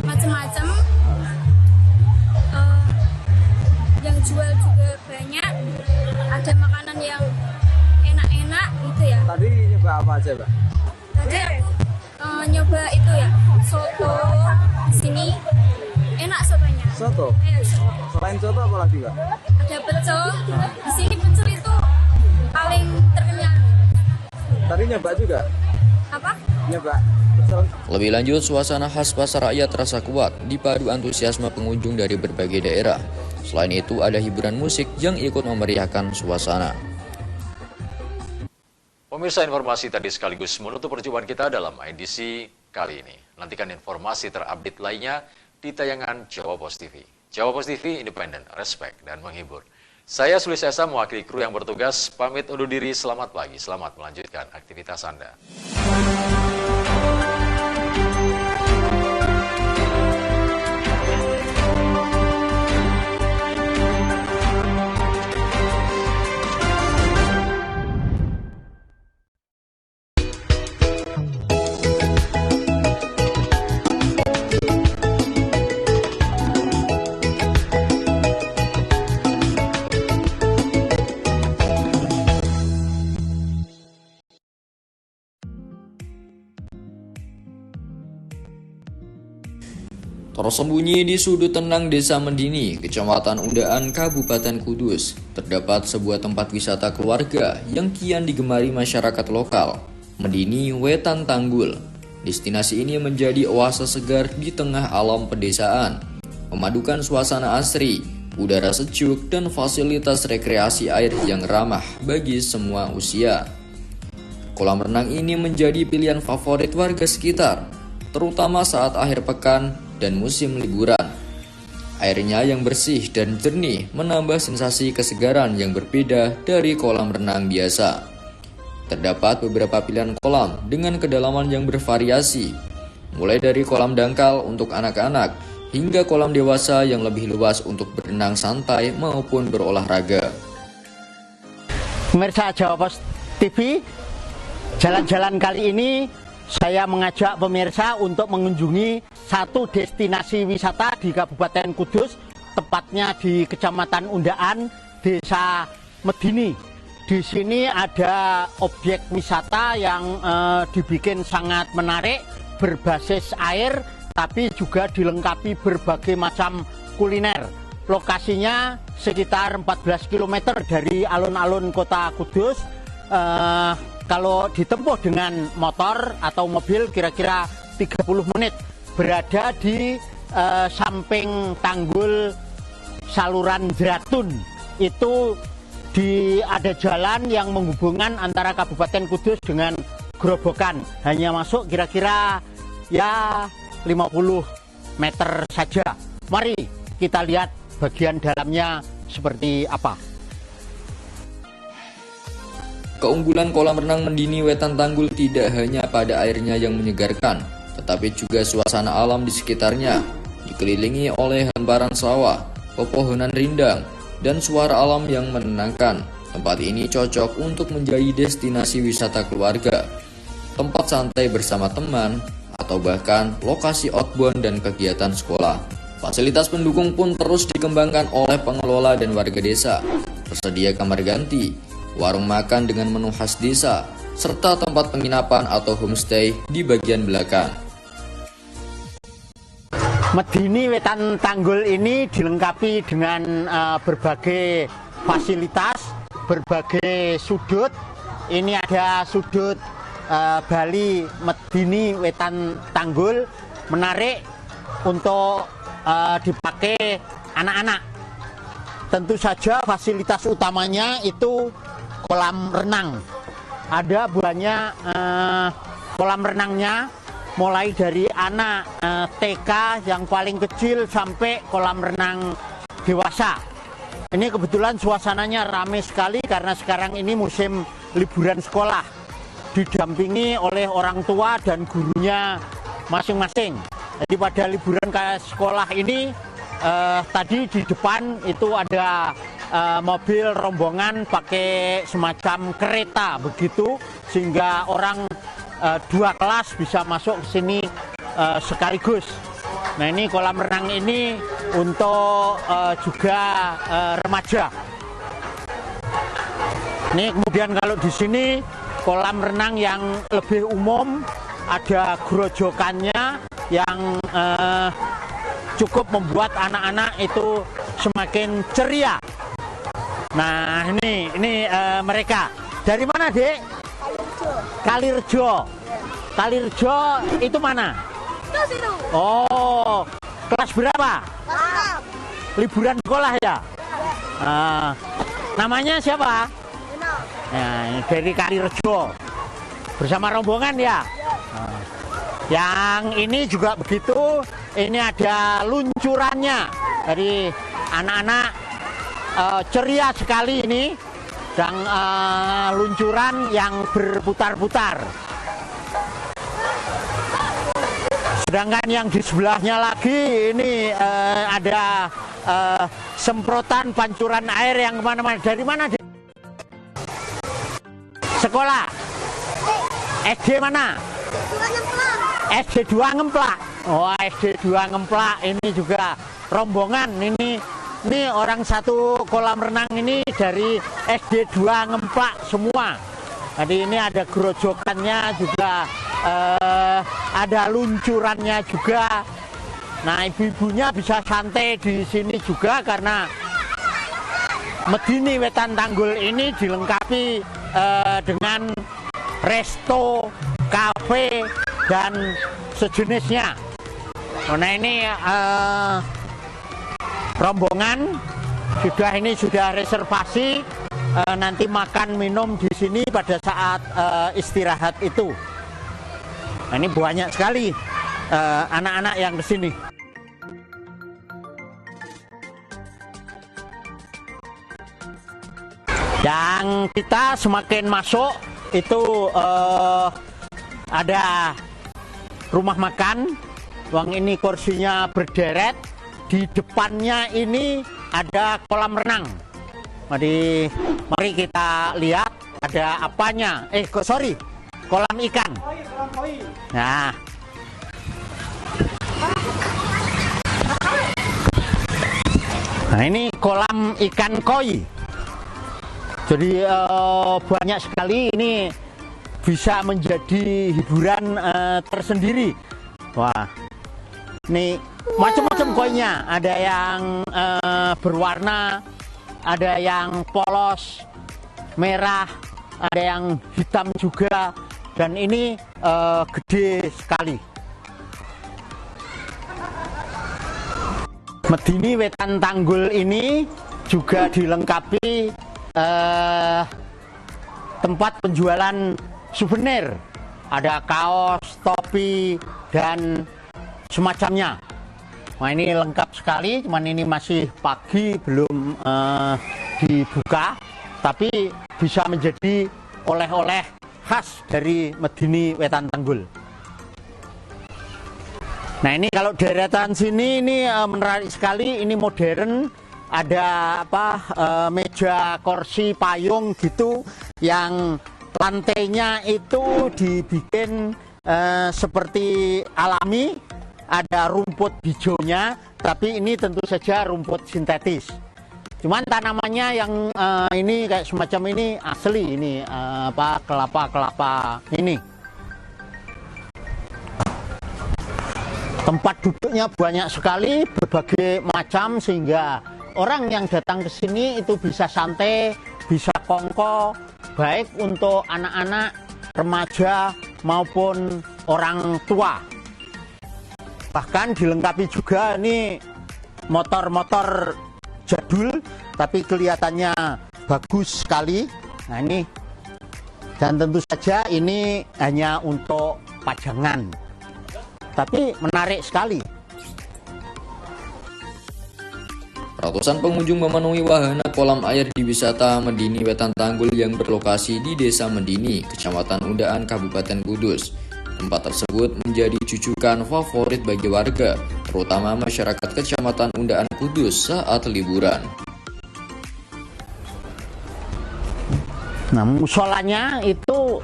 Macam-macam. Yang jual juga banyak. Ada makanan yang enak-enak gitu ya. Tadi nyoba apa aja, Mbak? Tadi aku nyoba itu ya, soto di sini. Enak sotonya. Soto? Iya, soto. Selain soto apa lagi, Mbak? Ada pecel. Di sini pecel itu paling terkenal. Tadi nyoba juga? Apa? Nyoba pecel. Lebih lanjut, suasana khas pasar rakyat terasa kuat, dipadu antusiasme pengunjung dari berbagai daerah. Selain itu, ada hiburan musik yang ikut memeriahkan suasana. Pemirsa, informasi tadi sekaligus menutup perjumpaan kita dalam edisi kali ini. Nantikan informasi terupdate lainnya di tayangan Jawa Post TV. Jawa Post TV, independen, respek, dan menghibur. Saya Sulis Esa, mewakili kru yang bertugas, pamit undur diri. Selamat pagi, selamat melanjutkan aktivitas Anda. Tersembunyi di sudut tenang Desa Mendini, Kecamatan Undaan, Kabupaten Kudus, terdapat sebuah tempat wisata keluarga yang kian digemari masyarakat lokal. Mendini Wetan Tanggul. Destinasi ini menjadi oase segar di tengah alam pedesaan, memadukan suasana asri, udara sejuk, dan fasilitas rekreasi air yang ramah bagi semua usia. Kolam renang ini menjadi pilihan favorit warga sekitar, terutama saat akhir pekan dan musim liburan. Airnya yang bersih dan jernih menambah sensasi kesegaran yang berbeda dari kolam renang biasa. Terdapat beberapa pilihan kolam dengan kedalaman yang bervariasi, mulai dari kolam dangkal untuk anak-anak hingga kolam dewasa yang lebih luas untuk berenang santai maupun berolahraga. Pemirsa Jawa Post TV, jalan-jalan kali ini saya mengajak pemirsa untuk mengunjungi satu destinasi wisata di Kabupaten Kudus, tepatnya di Kecamatan Undaan, Desa Mendini. Di sini ada objek wisata yang dibikin sangat menarik, berbasis air, tapi juga dilengkapi berbagai macam kuliner. Lokasinya sekitar 14 km dari alun-alun kota Kudus. Kalau ditempuh dengan motor atau mobil kira-kira 30 menit, berada di samping tanggul saluran Jratun. Itu ada jalan yang menghubungkan antara Kabupaten Kudus dengan Grobogan. Hanya masuk kira-kira ya 50 meter saja. Mari kita lihat bagian dalamnya seperti apa. Keunggulan kolam renang Mendini Wetan Tanggul tidak hanya pada airnya yang menyegarkan, tetapi juga suasana alam di sekitarnya, dikelilingi oleh hamparan sawah, pepohonan rindang, dan suara alam yang menenangkan. Tempat ini cocok untuk menjadi destinasi wisata keluarga, tempat santai bersama teman, atau bahkan lokasi outbound dan kegiatan sekolah. Fasilitas pendukung pun terus dikembangkan oleh pengelola dan warga desa. Tersedia kamar ganti, warung makan dengan menu khas desa, serta tempat penginapan atau homestay di bagian belakang. Mendini Wetan Tanggul ini dilengkapi dengan berbagai fasilitas, berbagai sudut. Ini ada sudut Bali Mendini Wetan Tanggul, menarik untuk dipakai anak-anak. Tentu saja fasilitas utamanya itu kolam renang. Ada banyak kolam renangnya, mulai dari anak TK yang paling kecil sampai kolam renang dewasa. Ini kebetulan suasananya ramai sekali karena sekarang ini musim liburan sekolah, didampingi oleh orang tua dan gurunya masing-masing. Jadi pada liburan ke sekolah ini tadi di depan itu ada mobil rombongan pakai semacam kereta begitu, sehingga orang 2 kelas bisa masuk ke sini sekaligus. Nah, ini kolam renang ini untuk juga remaja. Ini kemudian kalau di sini kolam renang yang lebih umum, ada grojokannya yang cukup membuat anak-anak itu semakin ceria. Nah, ini mereka dari mana, Dek? Kalirjo. Kalirjo itu mana? Oh, kelas berapa? Liburan sekolah ya? Namanya siapa? Nah, dari Kalirjo. Bersama rombongan ya? Yang ini juga begitu. Ini ada luncurannya. Dari anak-anak ceria sekali ini. Dan luncuran yang berputar-putar. Sedangkan yang di sebelahnya lagi ini ada semprotan pancuran air yang kemana-mana. Dari mana? Sekolah? SD mana? SD 2 Ngemplak. Oh, SD 2 Ngemplak. Ini juga rombongan. Ini orang satu kolam renang ini dari SD 2 Ngemplak semua. Jadi ini ada gerojokannya juga, ada luncurannya juga. Nah, ibu-ibunya bisa santai di sini juga karena Mendini Wetan Tanggul ini dilengkapi dengan resto, kafe, dan sejenisnya. Nah, ini rombongan sudah reservasi, nanti makan minum di sini pada saat istirahat itu. Nah, ini banyak sekali anak-anak yang ke sini. Dan kita semakin masuk itu ada rumah makan. Yang ini kursinya berderet. Di depannya ini ada kolam renang. Mari kita lihat ada apanya. Kolam ikan. Nah, ini kolam ikan koi. Jadi banyak sekali, ini bisa menjadi hiburan tersendiri. Wah, ini macam-macam koinya. Ada yang berwarna, ada yang polos, merah, ada yang hitam juga. Dan ini gede sekali. Medini Wetan Tanggul ini juga dilengkapi tempat penjualan souvenir. Ada kaos, topi, dan semacamnya. Nah ini lengkap sekali, cuman ini masih pagi, belum dibuka. Tapi bisa menjadi oleh-oleh khas dari Medini Wetan Tanggul. Nah ini kalau deretan sini ini menarik sekali, ini modern. Ada meja, kursi, payung gitu yang lantainya itu dibikin seperti alami, ada rumput hijaunya, tapi ini tentu saja rumput sintetis. Cuman tanamannya yang ini kayak semacam ini asli, ini kelapa-kelapa ini. Tempat duduknya banyak sekali, berbagai macam, sehingga orang yang datang ke sini itu bisa santai, bisa kongko, baik untuk anak-anak, remaja maupun orang tua. Bahkan dilengkapi juga ini motor-motor jadul, tapi kelihatannya bagus sekali. Nah ini, dan tentu saja ini hanya untuk pajangan, tapi menarik sekali. Ratusan pengunjung memenuhi wahana kolam air di wisata Medini Wetan Tanggul yang berlokasi di Desa Medini, Kecamatan Undaan, Kabupaten Kudus. Tempat tersebut menjadi jujukan favorit bagi warga, terutama masyarakat Kecamatan Undaan Kudus saat liburan. Nah, musolanya itu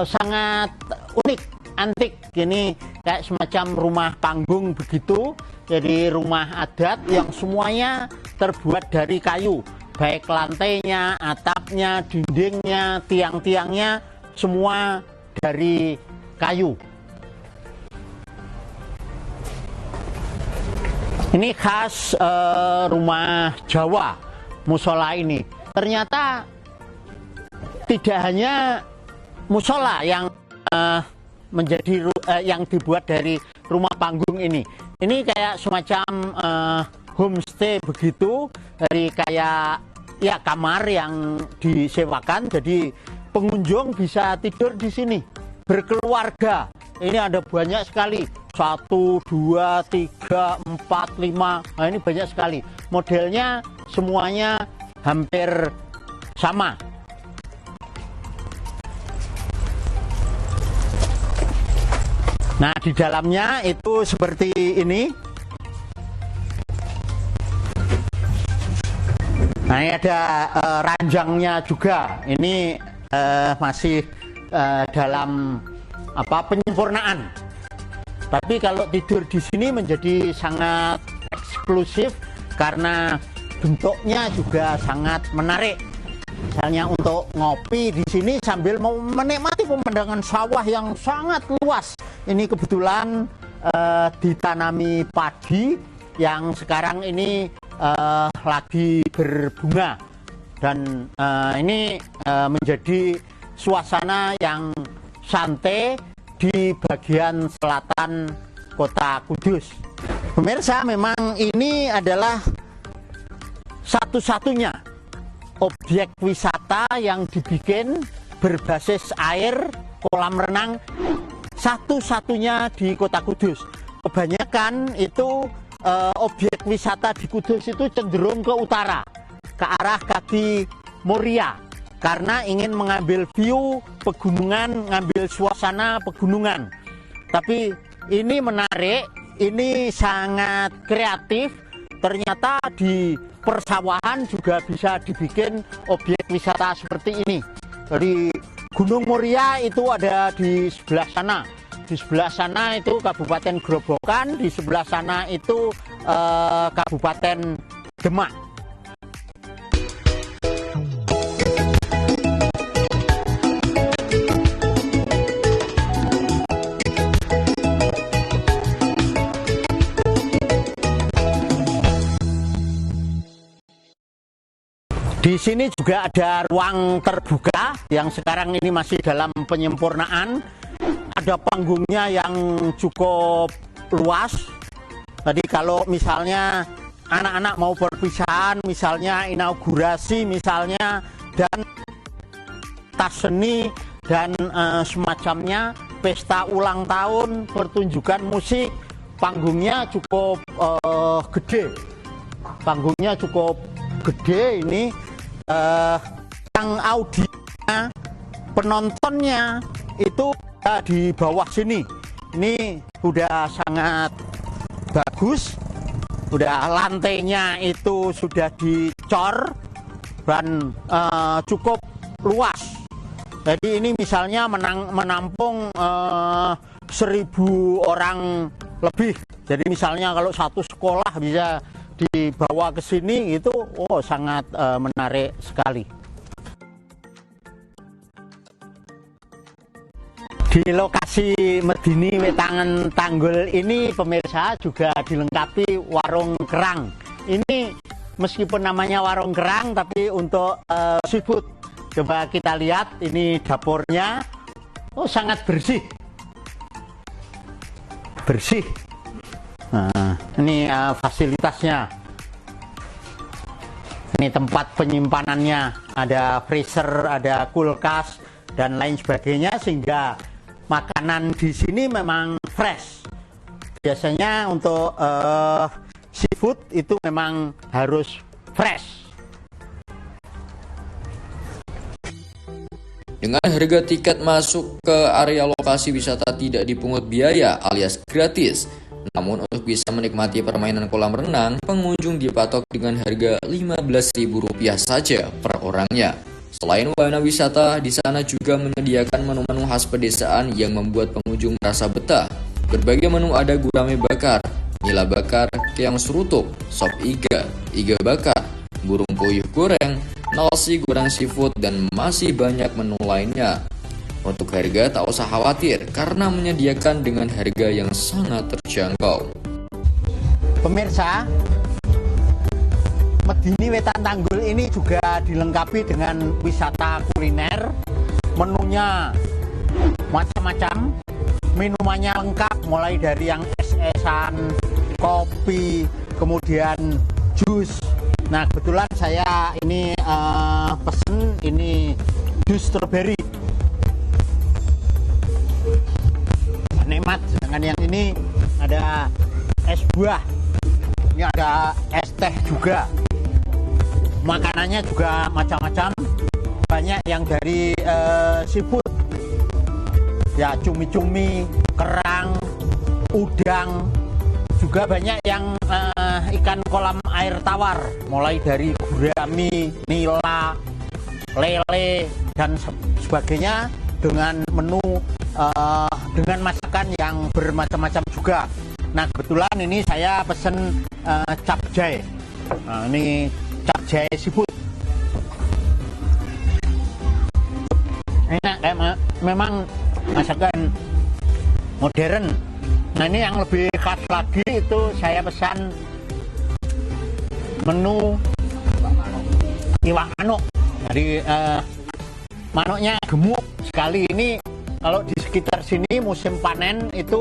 sangat unik, antik. Ini kayak semacam rumah panggung begitu. Jadi rumah adat yang semuanya terbuat dari kayu, baik lantainya, atapnya, dindingnya, tiang-tiangnya, semua dari kayu. Ini khas rumah Jawa, musola ini. Ternyata tidak hanya musola yang menjadi yang dibuat dari rumah panggung ini. Ini kayak semacam homestay begitu, dari kayak ya kamar yang disewakan. Jadi pengunjung bisa tidur di sini berkeluarga. Ini ada banyak sekali, 1, 2, 3, 4, 5. Nah ini banyak sekali. Modelnya semuanya hampir sama. Nah, di dalamnya itu seperti ini. Nah, ini ada ranjangnya juga. Ini masih dalam penyempurnaan. Tapi kalau tidur di sini menjadi sangat eksklusif karena bentuknya juga sangat menarik. Misalnya untuk ngopi di sini sambil mau menikmati pemandangan sawah yang sangat luas. Ini kebetulan ditanami padi yang sekarang ini lagi berbunga, dan ini menjadi suasana yang santai di bagian selatan Kota Kudus. Pemirsa, memang ini adalah satu-satunya objek wisata yang dibikin berbasis air, kolam renang, satu-satunya di Kota Kudus. Kebanyakan itu objek wisata di Kudus itu cenderung ke utara, ke arah kaki Moria, karena ingin mengambil view pegunungan, ngambil suasana pegunungan. Tapi ini menarik, ini sangat kreatif. Ternyata di persawahan juga bisa dibikin objek wisata seperti ini. Jadi Gunung Moria itu ada di sebelah sana. Di sebelah sana itu Kabupaten Grobogan, di sebelah sana itu Kabupaten Demak. Di sini juga ada ruang terbuka yang sekarang ini masih dalam penyempurnaan. Ada panggungnya yang cukup luas, Jadi kalau misalnya anak-anak mau perpisahan, misalnya inaugurasi misalnya, dan tas seni dan semacamnya, pesta ulang tahun, pertunjukan musik, panggungnya cukup gede. Panggungnya cukup gede ini, yang audienya, penontonnya itu di bawah sini. Ini sudah sangat bagus, udah lantainya itu sudah dicor dan cukup luas. Jadi ini misalnya menampung 1.000 orang lebih. Jadi misalnya kalau satu sekolah bisa dibawa ke sini itu, sangat menarik sekali. Di lokasi Medini Wetangan Tanggul ini pemirsa juga dilengkapi warung kerang. Ini meskipun namanya warung kerang tapi untuk seafood. Coba kita lihat ini dapurnya, sangat bersih. Bersih. Nah, ini fasilitasnya. Ini tempat penyimpanannya, ada freezer, ada kulkas dan lain sebagainya, sehingga makanan di sini memang fresh. Biasanya untuk seafood itu memang harus fresh. Dengan harga tiket masuk ke area lokasi wisata tidak dipungut biaya alias gratis. Namun untuk bisa menikmati permainan kolam renang, pengunjung dipatok dengan harga Rp15.000 saja per orangnya. Selain wahana wisata, di sana juga menyediakan menu-menu khas pedesaan yang membuat pengunjung merasa betah. Berbagai menu ada gurame bakar, nila bakar, keong serutuk, sop iga, iga bakar, burung puyuh goreng, nasi goreng seafood, dan masih banyak menu lainnya. Untuk harga tak usah khawatir karena menyediakan dengan harga yang sangat terjangkau. Pemirsa, Medini Wetan Tanggul ini juga dilengkapi dengan wisata kuliner. Menunya macam-macam, minumannya lengkap, mulai dari yang es-esan, kopi, kemudian jus. Nah, kebetulan saya ini pesen ini jus strawberry. Nikmat. Sedangkan yang ini ada es buah. Ini ada es teh juga. Makanannya juga macam-macam. Banyak yang dari seafood. Ya, cumi-cumi, kerang, udang. Juga banyak yang ikan kolam air tawar, mulai dari gurami, nila, lele, dan sebagainya, dengan menu dengan masakan yang bermacam-macam juga. Nah, kebetulan ini saya pesen capcay. Nah, ini capcay seafood. Enak, memang masakan modern. Nah, ini yang lebih khas lagi itu saya pesan menu iwak manuk. Jadi manuknya gemuk sekali. Ini kalau di sekitar sini musim panen itu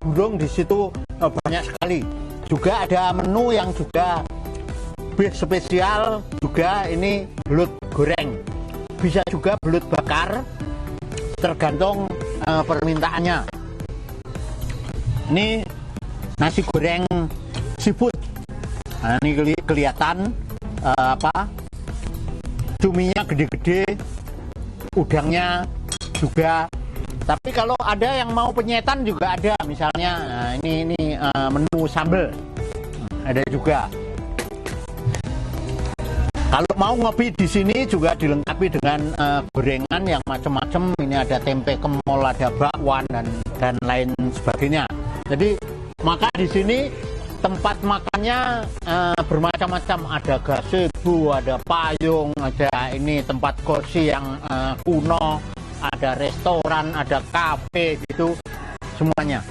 burung di situ banyak sekali. Juga ada menu yang juga beef spesial, juga ini belut goreng. Bisa juga belut bakar, tergantung permintaannya. Ini nasi goreng seafood. Nah, ini kelihatan cuminya gede-gede, udangnya juga. Tapi kalau ada yang mau penyetan juga ada, misalnya ini menu sambal ada juga. Kalau mau ngopi di sini juga dilengkapi dengan gorengan yang macam-macam. Ini ada tempe kemol, ada bakwan dan lain sebagainya. Jadi maka di sini tempat makannya bermacam-macam. Ada gazebo, ada payung, ada ini tempat kursi yang kuno, ada restoran, ada kafe gitu, semuanya.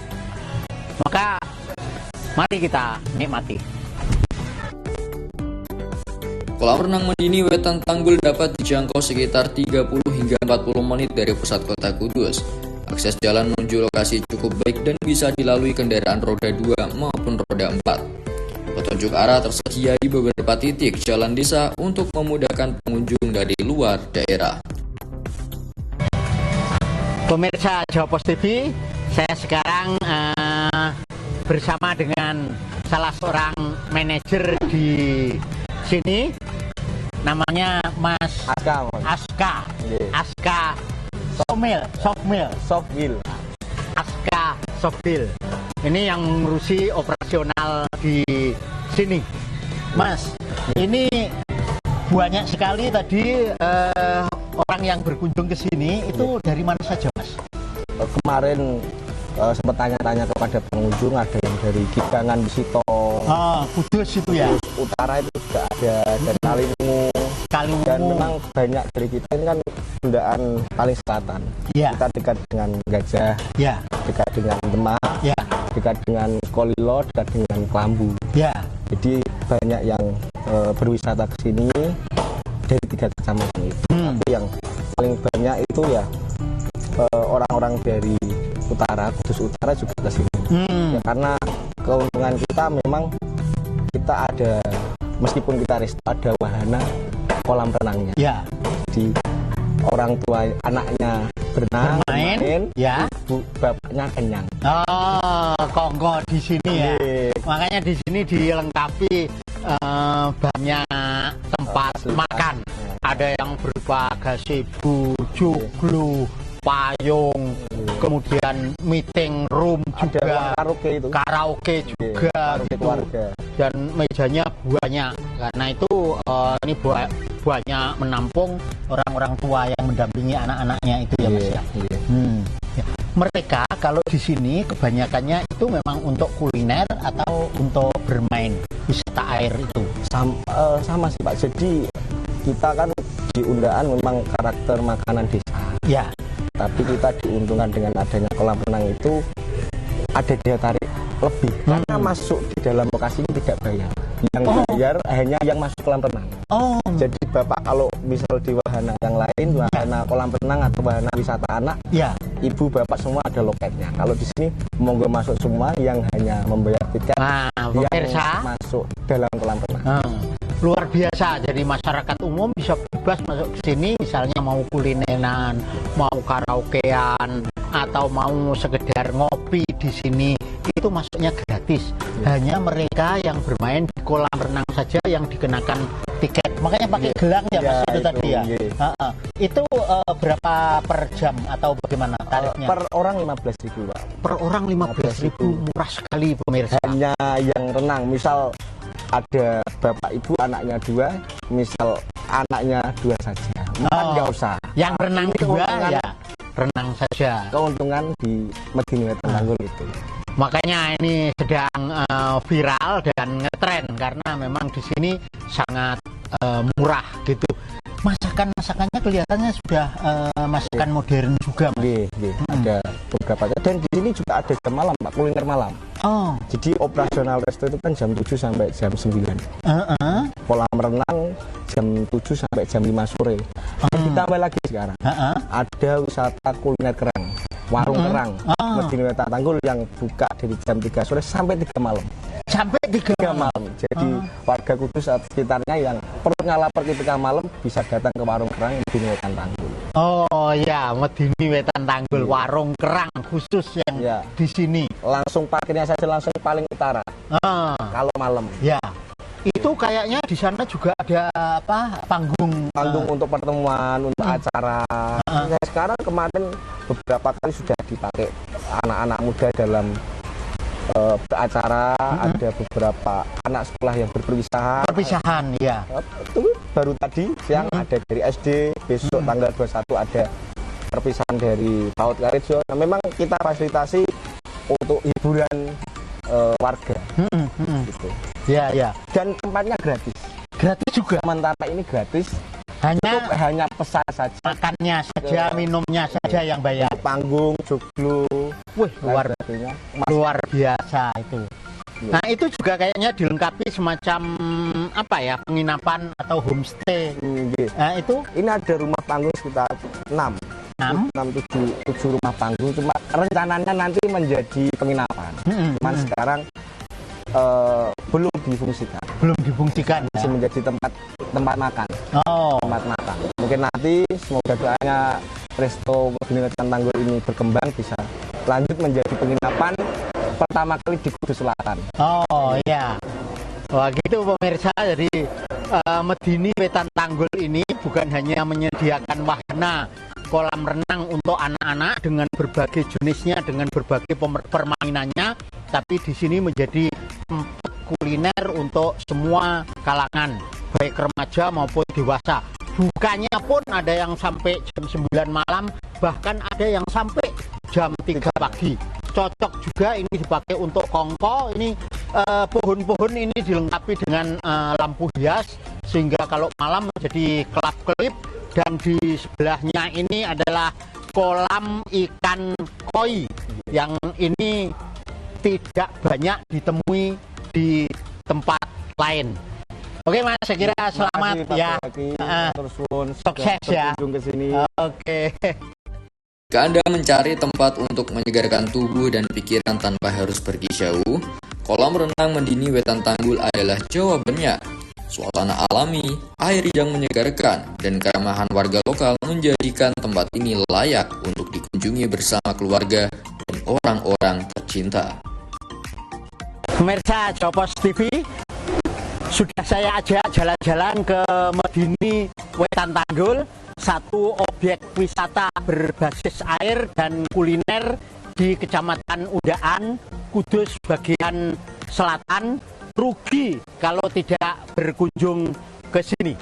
Maka mari kita nikmati. Kolam renang Medini Wetan Tanggul dapat dijangkau sekitar 30 hingga 40 menit dari pusat kota Kudus. Akses jalan menuju lokasi cukup baik dan bisa dilalui kendaraan roda 2 maupun roda 4. Petunjuk arah tersedia di beberapa titik jalan desa untuk memudahkan pengunjung dari luar daerah. Pemirsa Jawa Pos TV, saya sekarang bersama dengan salah seorang manajer di sini, namanya Mas Aska. Softwheel. Aska Softwheel. Ini yang mengurusi operasional di sini. Mas, ini banyak sekali tadi orang yang berkunjung ke sini itu dari mana saja, Mas? Kemarin sempat tanya-tanya kepada pengunjung, ada yang dari Gigangan, Bisito, Kudus itu ya. Kudus Utara itu juga ada, dari Kaliwungu. Dan memang banyak dari kita ini kan Bundaan paling selatan. Ya. Kita dekat dengan Gajah, ya. Dekat dengan Demak, ya. Dekat dengan Kolilo, dekat dengan Kelambu. Ya. Jadi banyak yang berwisata ke sini dari 3 kecamatan itu. Tapi yang paling banyak itu ya orang-orang dari utara, Kudus Utara juga ke sini. Ya, karena keuntungan kita memang kita ada, meskipun kita ada wahana kolam renangnya. Ya. Jadi orang tua anaknya bermain, ya. Bapaknya kenyang. Kongko di sini ya. Makanya di sini dilengkapi banyak tempat makan. Ada yang berupa gazebo, joglo, payung, kemudian meeting room juga, karaoke juga, dan mejanya banyak. Karena itu ini banyak menampung orang-orang tua yang mendampingi anak-anaknya itu ya, Mas ya. Ya. Mereka kalau di sini kebanyakannya itu memang untuk kuliner atau untuk bermain wisata air itu? Sama sih Pak. Jadi kita kan di Undaan memang karakter makanan desa. Ya. Tapi kita diuntungkan dengan adanya kolam renang itu ada daya tarik lebih karena masuk di dalam lokasi ini tidak bayar. Yang bayar hanya yang masuk kolam renang. Jadi Bapak kalau misal di wahana yang lain, wahana kolam renang atau wahana wisata anak, ya. Ibu Bapak semua ada loketnya. Kalau di sini monggo masuk semua, yang hanya membayar tiket yang masuk dalam kolam renang. Luar biasa, jadi masyarakat umum bisa bebas masuk ke sini, misalnya mau kulineran, mau karaokean, atau mau sekedar ngopi di sini, itu masuknya gratis. Hanya mereka yang bermain di kolam renang saja yang dikenakan tiket. Makanya pakai gelang ya, Mas, itu tadi ya. Itu berapa per jam atau bagaimana tarifnya? Per orang 15.000 Pak. Per orang 15.000, murah sekali pemirsa. Hanya yang renang, misal ada bapak ibu anaknya 2, misal anaknya 2 saja, nggak usah. Yang renang 2 ya renang saja. Keuntungan di Medini Wetan Tanggul itu. Makanya ini sedang viral dan ngetren karena memang di sini sangat murah gitu. Masakannya kelihatannya sudah masakan modern juga, Mas. Ada beberapa. Dan di sini juga ada jam malam, Pak, kuliner malam. Jadi operasional resto itu kan jam 7 sampai jam 9. Kolam renang jam 7 sampai jam 5 sore. Ditambah lagi sekarang. Ada wisata kuliner kerang, warung kerang, Medini Wetan Tanggul yang buka dari jam 3 sore sampai 3 malam. Sampai 3 malam. Jadi warga Kudus atau sekitarnya yang perutnya lapar ketika malam bisa datang ke warung kerang Medini Wetan Tanggul. Oh ya, Medini Wetan Tanggul, warung kerang khusus yang di sini. Langsung parkirnya saja langsung paling utara. Kalau malam. Ya. Itu kayaknya di sana juga ada apa? Panggung untuk pertemuan, untuk acara. Nah, sekarang kemarin beberapa kali sudah dipakai anak-anak muda dalam beracara. Ada beberapa anak sekolah yang perpisahan ya. Itu baru tadi siang ada dari SD, besok tanggal 21 ada perpisahan dari PAUD Karejo. Nah, memang kita fasilitasi untuk hiburan warga. Gitu. Ya. Dan tempatnya gratis. Gratis juga. Sementara ini gratis. Hanya pesan saja. Makannya saja, minumnya saja yang bayar. Panggung, joglo. Wih, luar biasa itu. Nah, itu juga kayaknya dilengkapi semacam apa ya, penginapan atau homestay. Nah, itu ini ada rumah panggung sekitar 6. 7 rumah panggung, cuma rencananya nanti menjadi penginapan. Cuman sekarang belum difungsikan. Masih menjadi tempat makan. Tempat makan. Mungkin nanti semoga doanya Resto Medini Wetan Tanggul ini berkembang bisa lanjut menjadi penginapan pertama kali di Kudus Selatan. Oh iya. Wah gitu pemirsa, jadi Medini Wetan Tanggul ini bukan hanya menyediakan wahana kolam renang untuk anak-anak dengan berbagai jenisnya, dengan berbagai permainannya, tapi di sini menjadi tempat kuliner untuk semua kalangan, baik remaja maupun dewasa. Bukanya pun ada yang sampai jam 9 malam, bahkan ada yang sampai jam 3 pagi. Cocok juga ini dipakai untuk kongko. Ini pohon-pohon ini dilengkapi dengan lampu hias sehingga kalau malam menjadi kelap-kelip. Dan di sebelahnya ini adalah kolam ikan koi yang ini tidak banyak ditemui di tempat lain. Oke Mas, saya kira selamat ya. Sukses ya. Oke. Jika Anda mencari tempat untuk menyegarkan tubuh dan pikiran tanpa harus pergi jauh, kolam renang Medini Wetan Tanggul adalah jawabannya. Suasana alami, air yang menyegarkan, dan keramahan warga lokal menjadikan tempat ini layak untuk dikunjungi bersama keluarga dan orang-orang tercinta. Pemirsa Jopos TV, sudah saya ajak jalan-jalan ke Medini Wetan Tanggul, satu objek wisata berbasis air dan kuliner di Kecamatan Undaan, Kudus bagian selatan. Rugi kalau tidak berkunjung ke sini.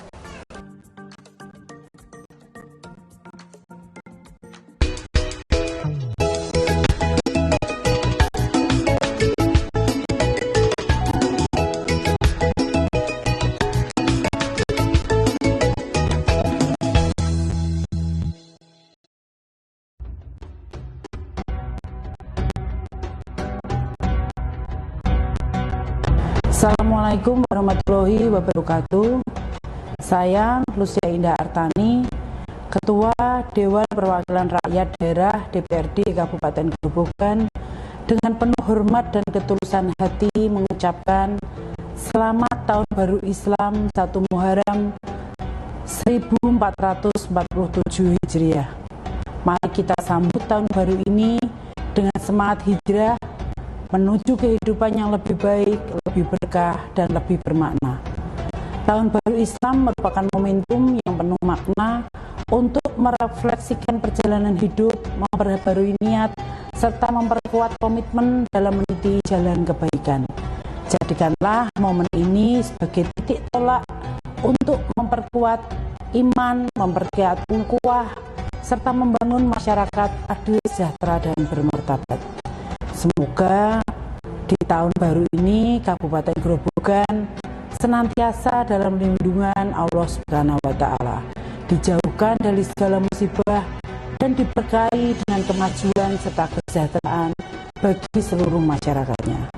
Assalamualaikum warahmatullahi wabarakatuh. Saya Lucia Indah Artani, Ketua Dewan Perwakilan Rakyat Daerah DPRD Kabupaten Grobogan, dengan penuh hormat dan ketulusan hati mengucapkan Selamat Tahun Baru Islam 1 Muharram 1447 Hijriah. Mari kita sambut tahun baru ini dengan semangat hijrah menuju kehidupan yang lebih baik, lebih berkah, dan lebih bermakna. Tahun Baru Islam merupakan momentum yang penuh makna untuk merefleksikan perjalanan hidup, memperbarui niat, serta memperkuat komitmen dalam meniti jalan kebaikan. Jadikanlah momen ini sebagai titik tolak untuk memperkuat iman, memperkuat ukhuwah, serta membangun masyarakat adil, sejahtera, dan bermartabat. Semoga di tahun baru ini Kabupaten Grobogan senantiasa dalam lindungan Allah Subhanahu wa Ta'ala, dijauhkan dari segala musibah dan diberkahi dengan kemajuan serta kesejahteraan bagi seluruh masyarakatnya.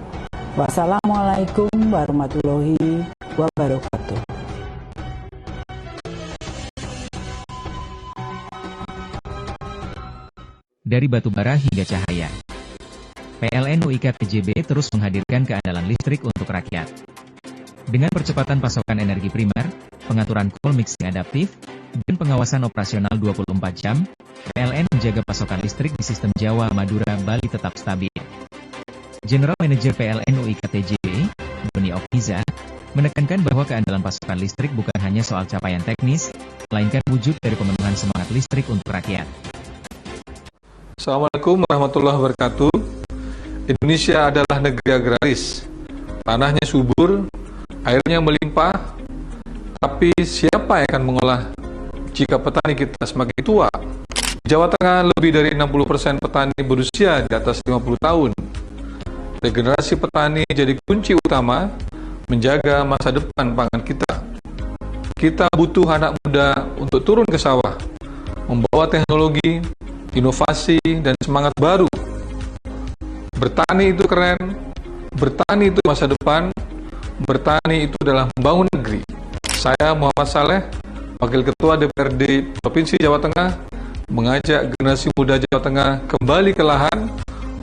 Wassalamualaikum warahmatullahi wabarakatuh. Dari batubara hingga cahaya, PLN UIK TJB terus menghadirkan keandalan listrik untuk rakyat. Dengan percepatan pasokan energi primer, pengaturan coal mixing adaptif, dan pengawasan operasional 24 jam, PLN menjaga pasokan listrik di sistem Jawa, Madura, Bali tetap stabil. General Manager PLN UIK TJB, Doni Okniza, menekankan bahwa keandalan pasokan listrik bukan hanya soal capaian teknis, melainkan wujud dari pemenuhan semangat listrik untuk rakyat. Assalamualaikum warahmatullahi wabarakatuh. Indonesia adalah negeri agraris, tanahnya subur, airnya melimpah, tapi siapa yang akan mengolah jika petani kita semakin tua? Di Jawa Tengah lebih dari 60% petani berusia di atas 50 tahun. Regenerasi petani jadi kunci utama menjaga masa depan pangan kita. Kita butuh anak muda untuk turun ke sawah, membawa teknologi, inovasi, dan semangat baru. Bertani itu keren, bertani itu masa depan, bertani itu adalah membangun negeri. Saya Muhammad Saleh, Wakil Ketua DPRD Provinsi Jawa Tengah, mengajak generasi muda Jawa Tengah kembali ke lahan,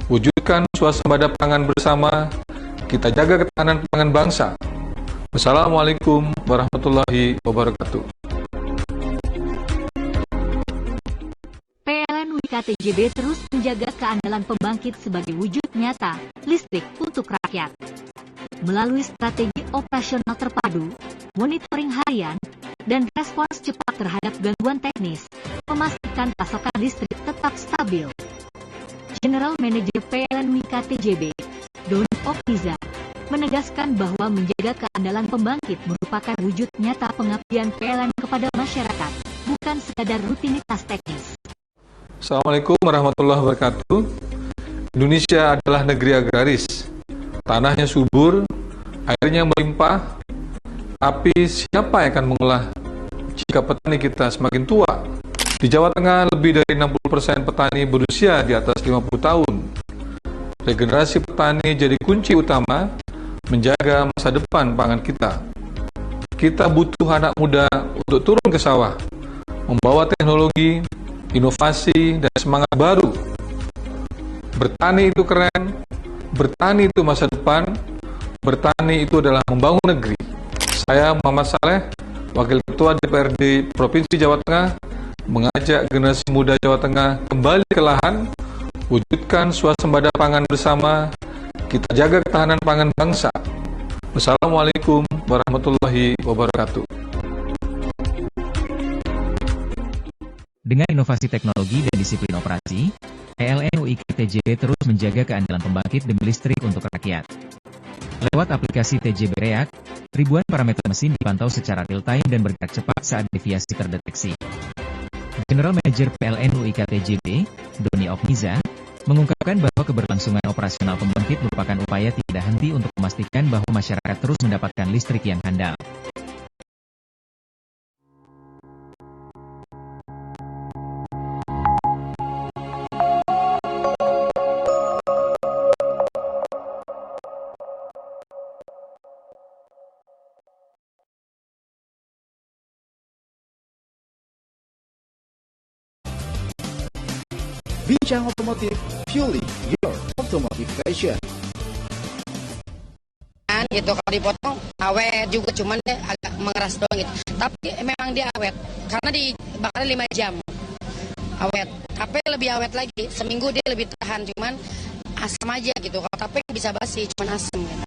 wujudkan swasembada pangan bersama, kita jaga ketahanan pangan bangsa. Wassalamualaikum warahmatullahi wabarakatuh. PLN UIKTJB terus menjaga keandalan pembangkit sebagai wujud nyata listrik untuk rakyat. Melalui strategi operasional terpadu, monitoring harian, dan respons cepat terhadap gangguan teknis, memastikan pasokan listrik tetap stabil. General Manager PLN UIKTJB, Doni Okniza, menegaskan bahwa menjaga keandalan pembangkit merupakan wujud nyata pengabdian PLN kepada masyarakat, bukan sekadar rutinitas teknis. Assalamualaikum warahmatullahi wabarakatuh. Indonesia adalah negeri agraris. Tanahnya subur, airnya melimpah, tapi siapa yang akan mengolah jika petani kita semakin tua? Di Jawa Tengah, lebih dari 60% petani berusia di atas 50 tahun. Regenerasi petani jadi kunci utama menjaga masa depan pangan kita. Kita butuh anak muda untuk turun ke sawah, membawa teknologi, inovasi, dan semangat baru. Bertani itu keren, bertani itu masa depan, bertani itu adalah membangun negeri. Saya Muhammad Saleh, Wakil Ketua DPRD Provinsi Jawa Tengah, mengajak generasi muda Jawa Tengah kembali ke lahan, wujudkan swasembada pangan bersama, kita jaga ketahanan pangan bangsa. Wassalamualaikum warahmatullahi wabarakatuh. Dengan inovasi teknologi dan disiplin operasi, PLN UIKTJB terus menjaga keandalan pembangkit demi listrik untuk rakyat. Lewat aplikasi TJB React, ribuan parameter mesin dipantau secara real-time dan bergerak cepat saat deviasi terdeteksi. General Manager PLN UIKTJB, Doni Okniza, mengungkapkan bahwa keberlangsungan operasional pembangkit merupakan upaya tidak henti untuk memastikan bahwa masyarakat terus mendapatkan listrik yang handal. Bincang Otomotif, fueling your automotive passion. Gitu kalau dipotong awet juga, cuman dia agak mengeras doang gitu. Tapi memang dia awet karena dibakar 5 jam. Awet. Tape lebih awet lagi. Seminggu dia lebih tahan, cuman asam aja gitu. Kalau tape bisa basi, cuman asam gitu.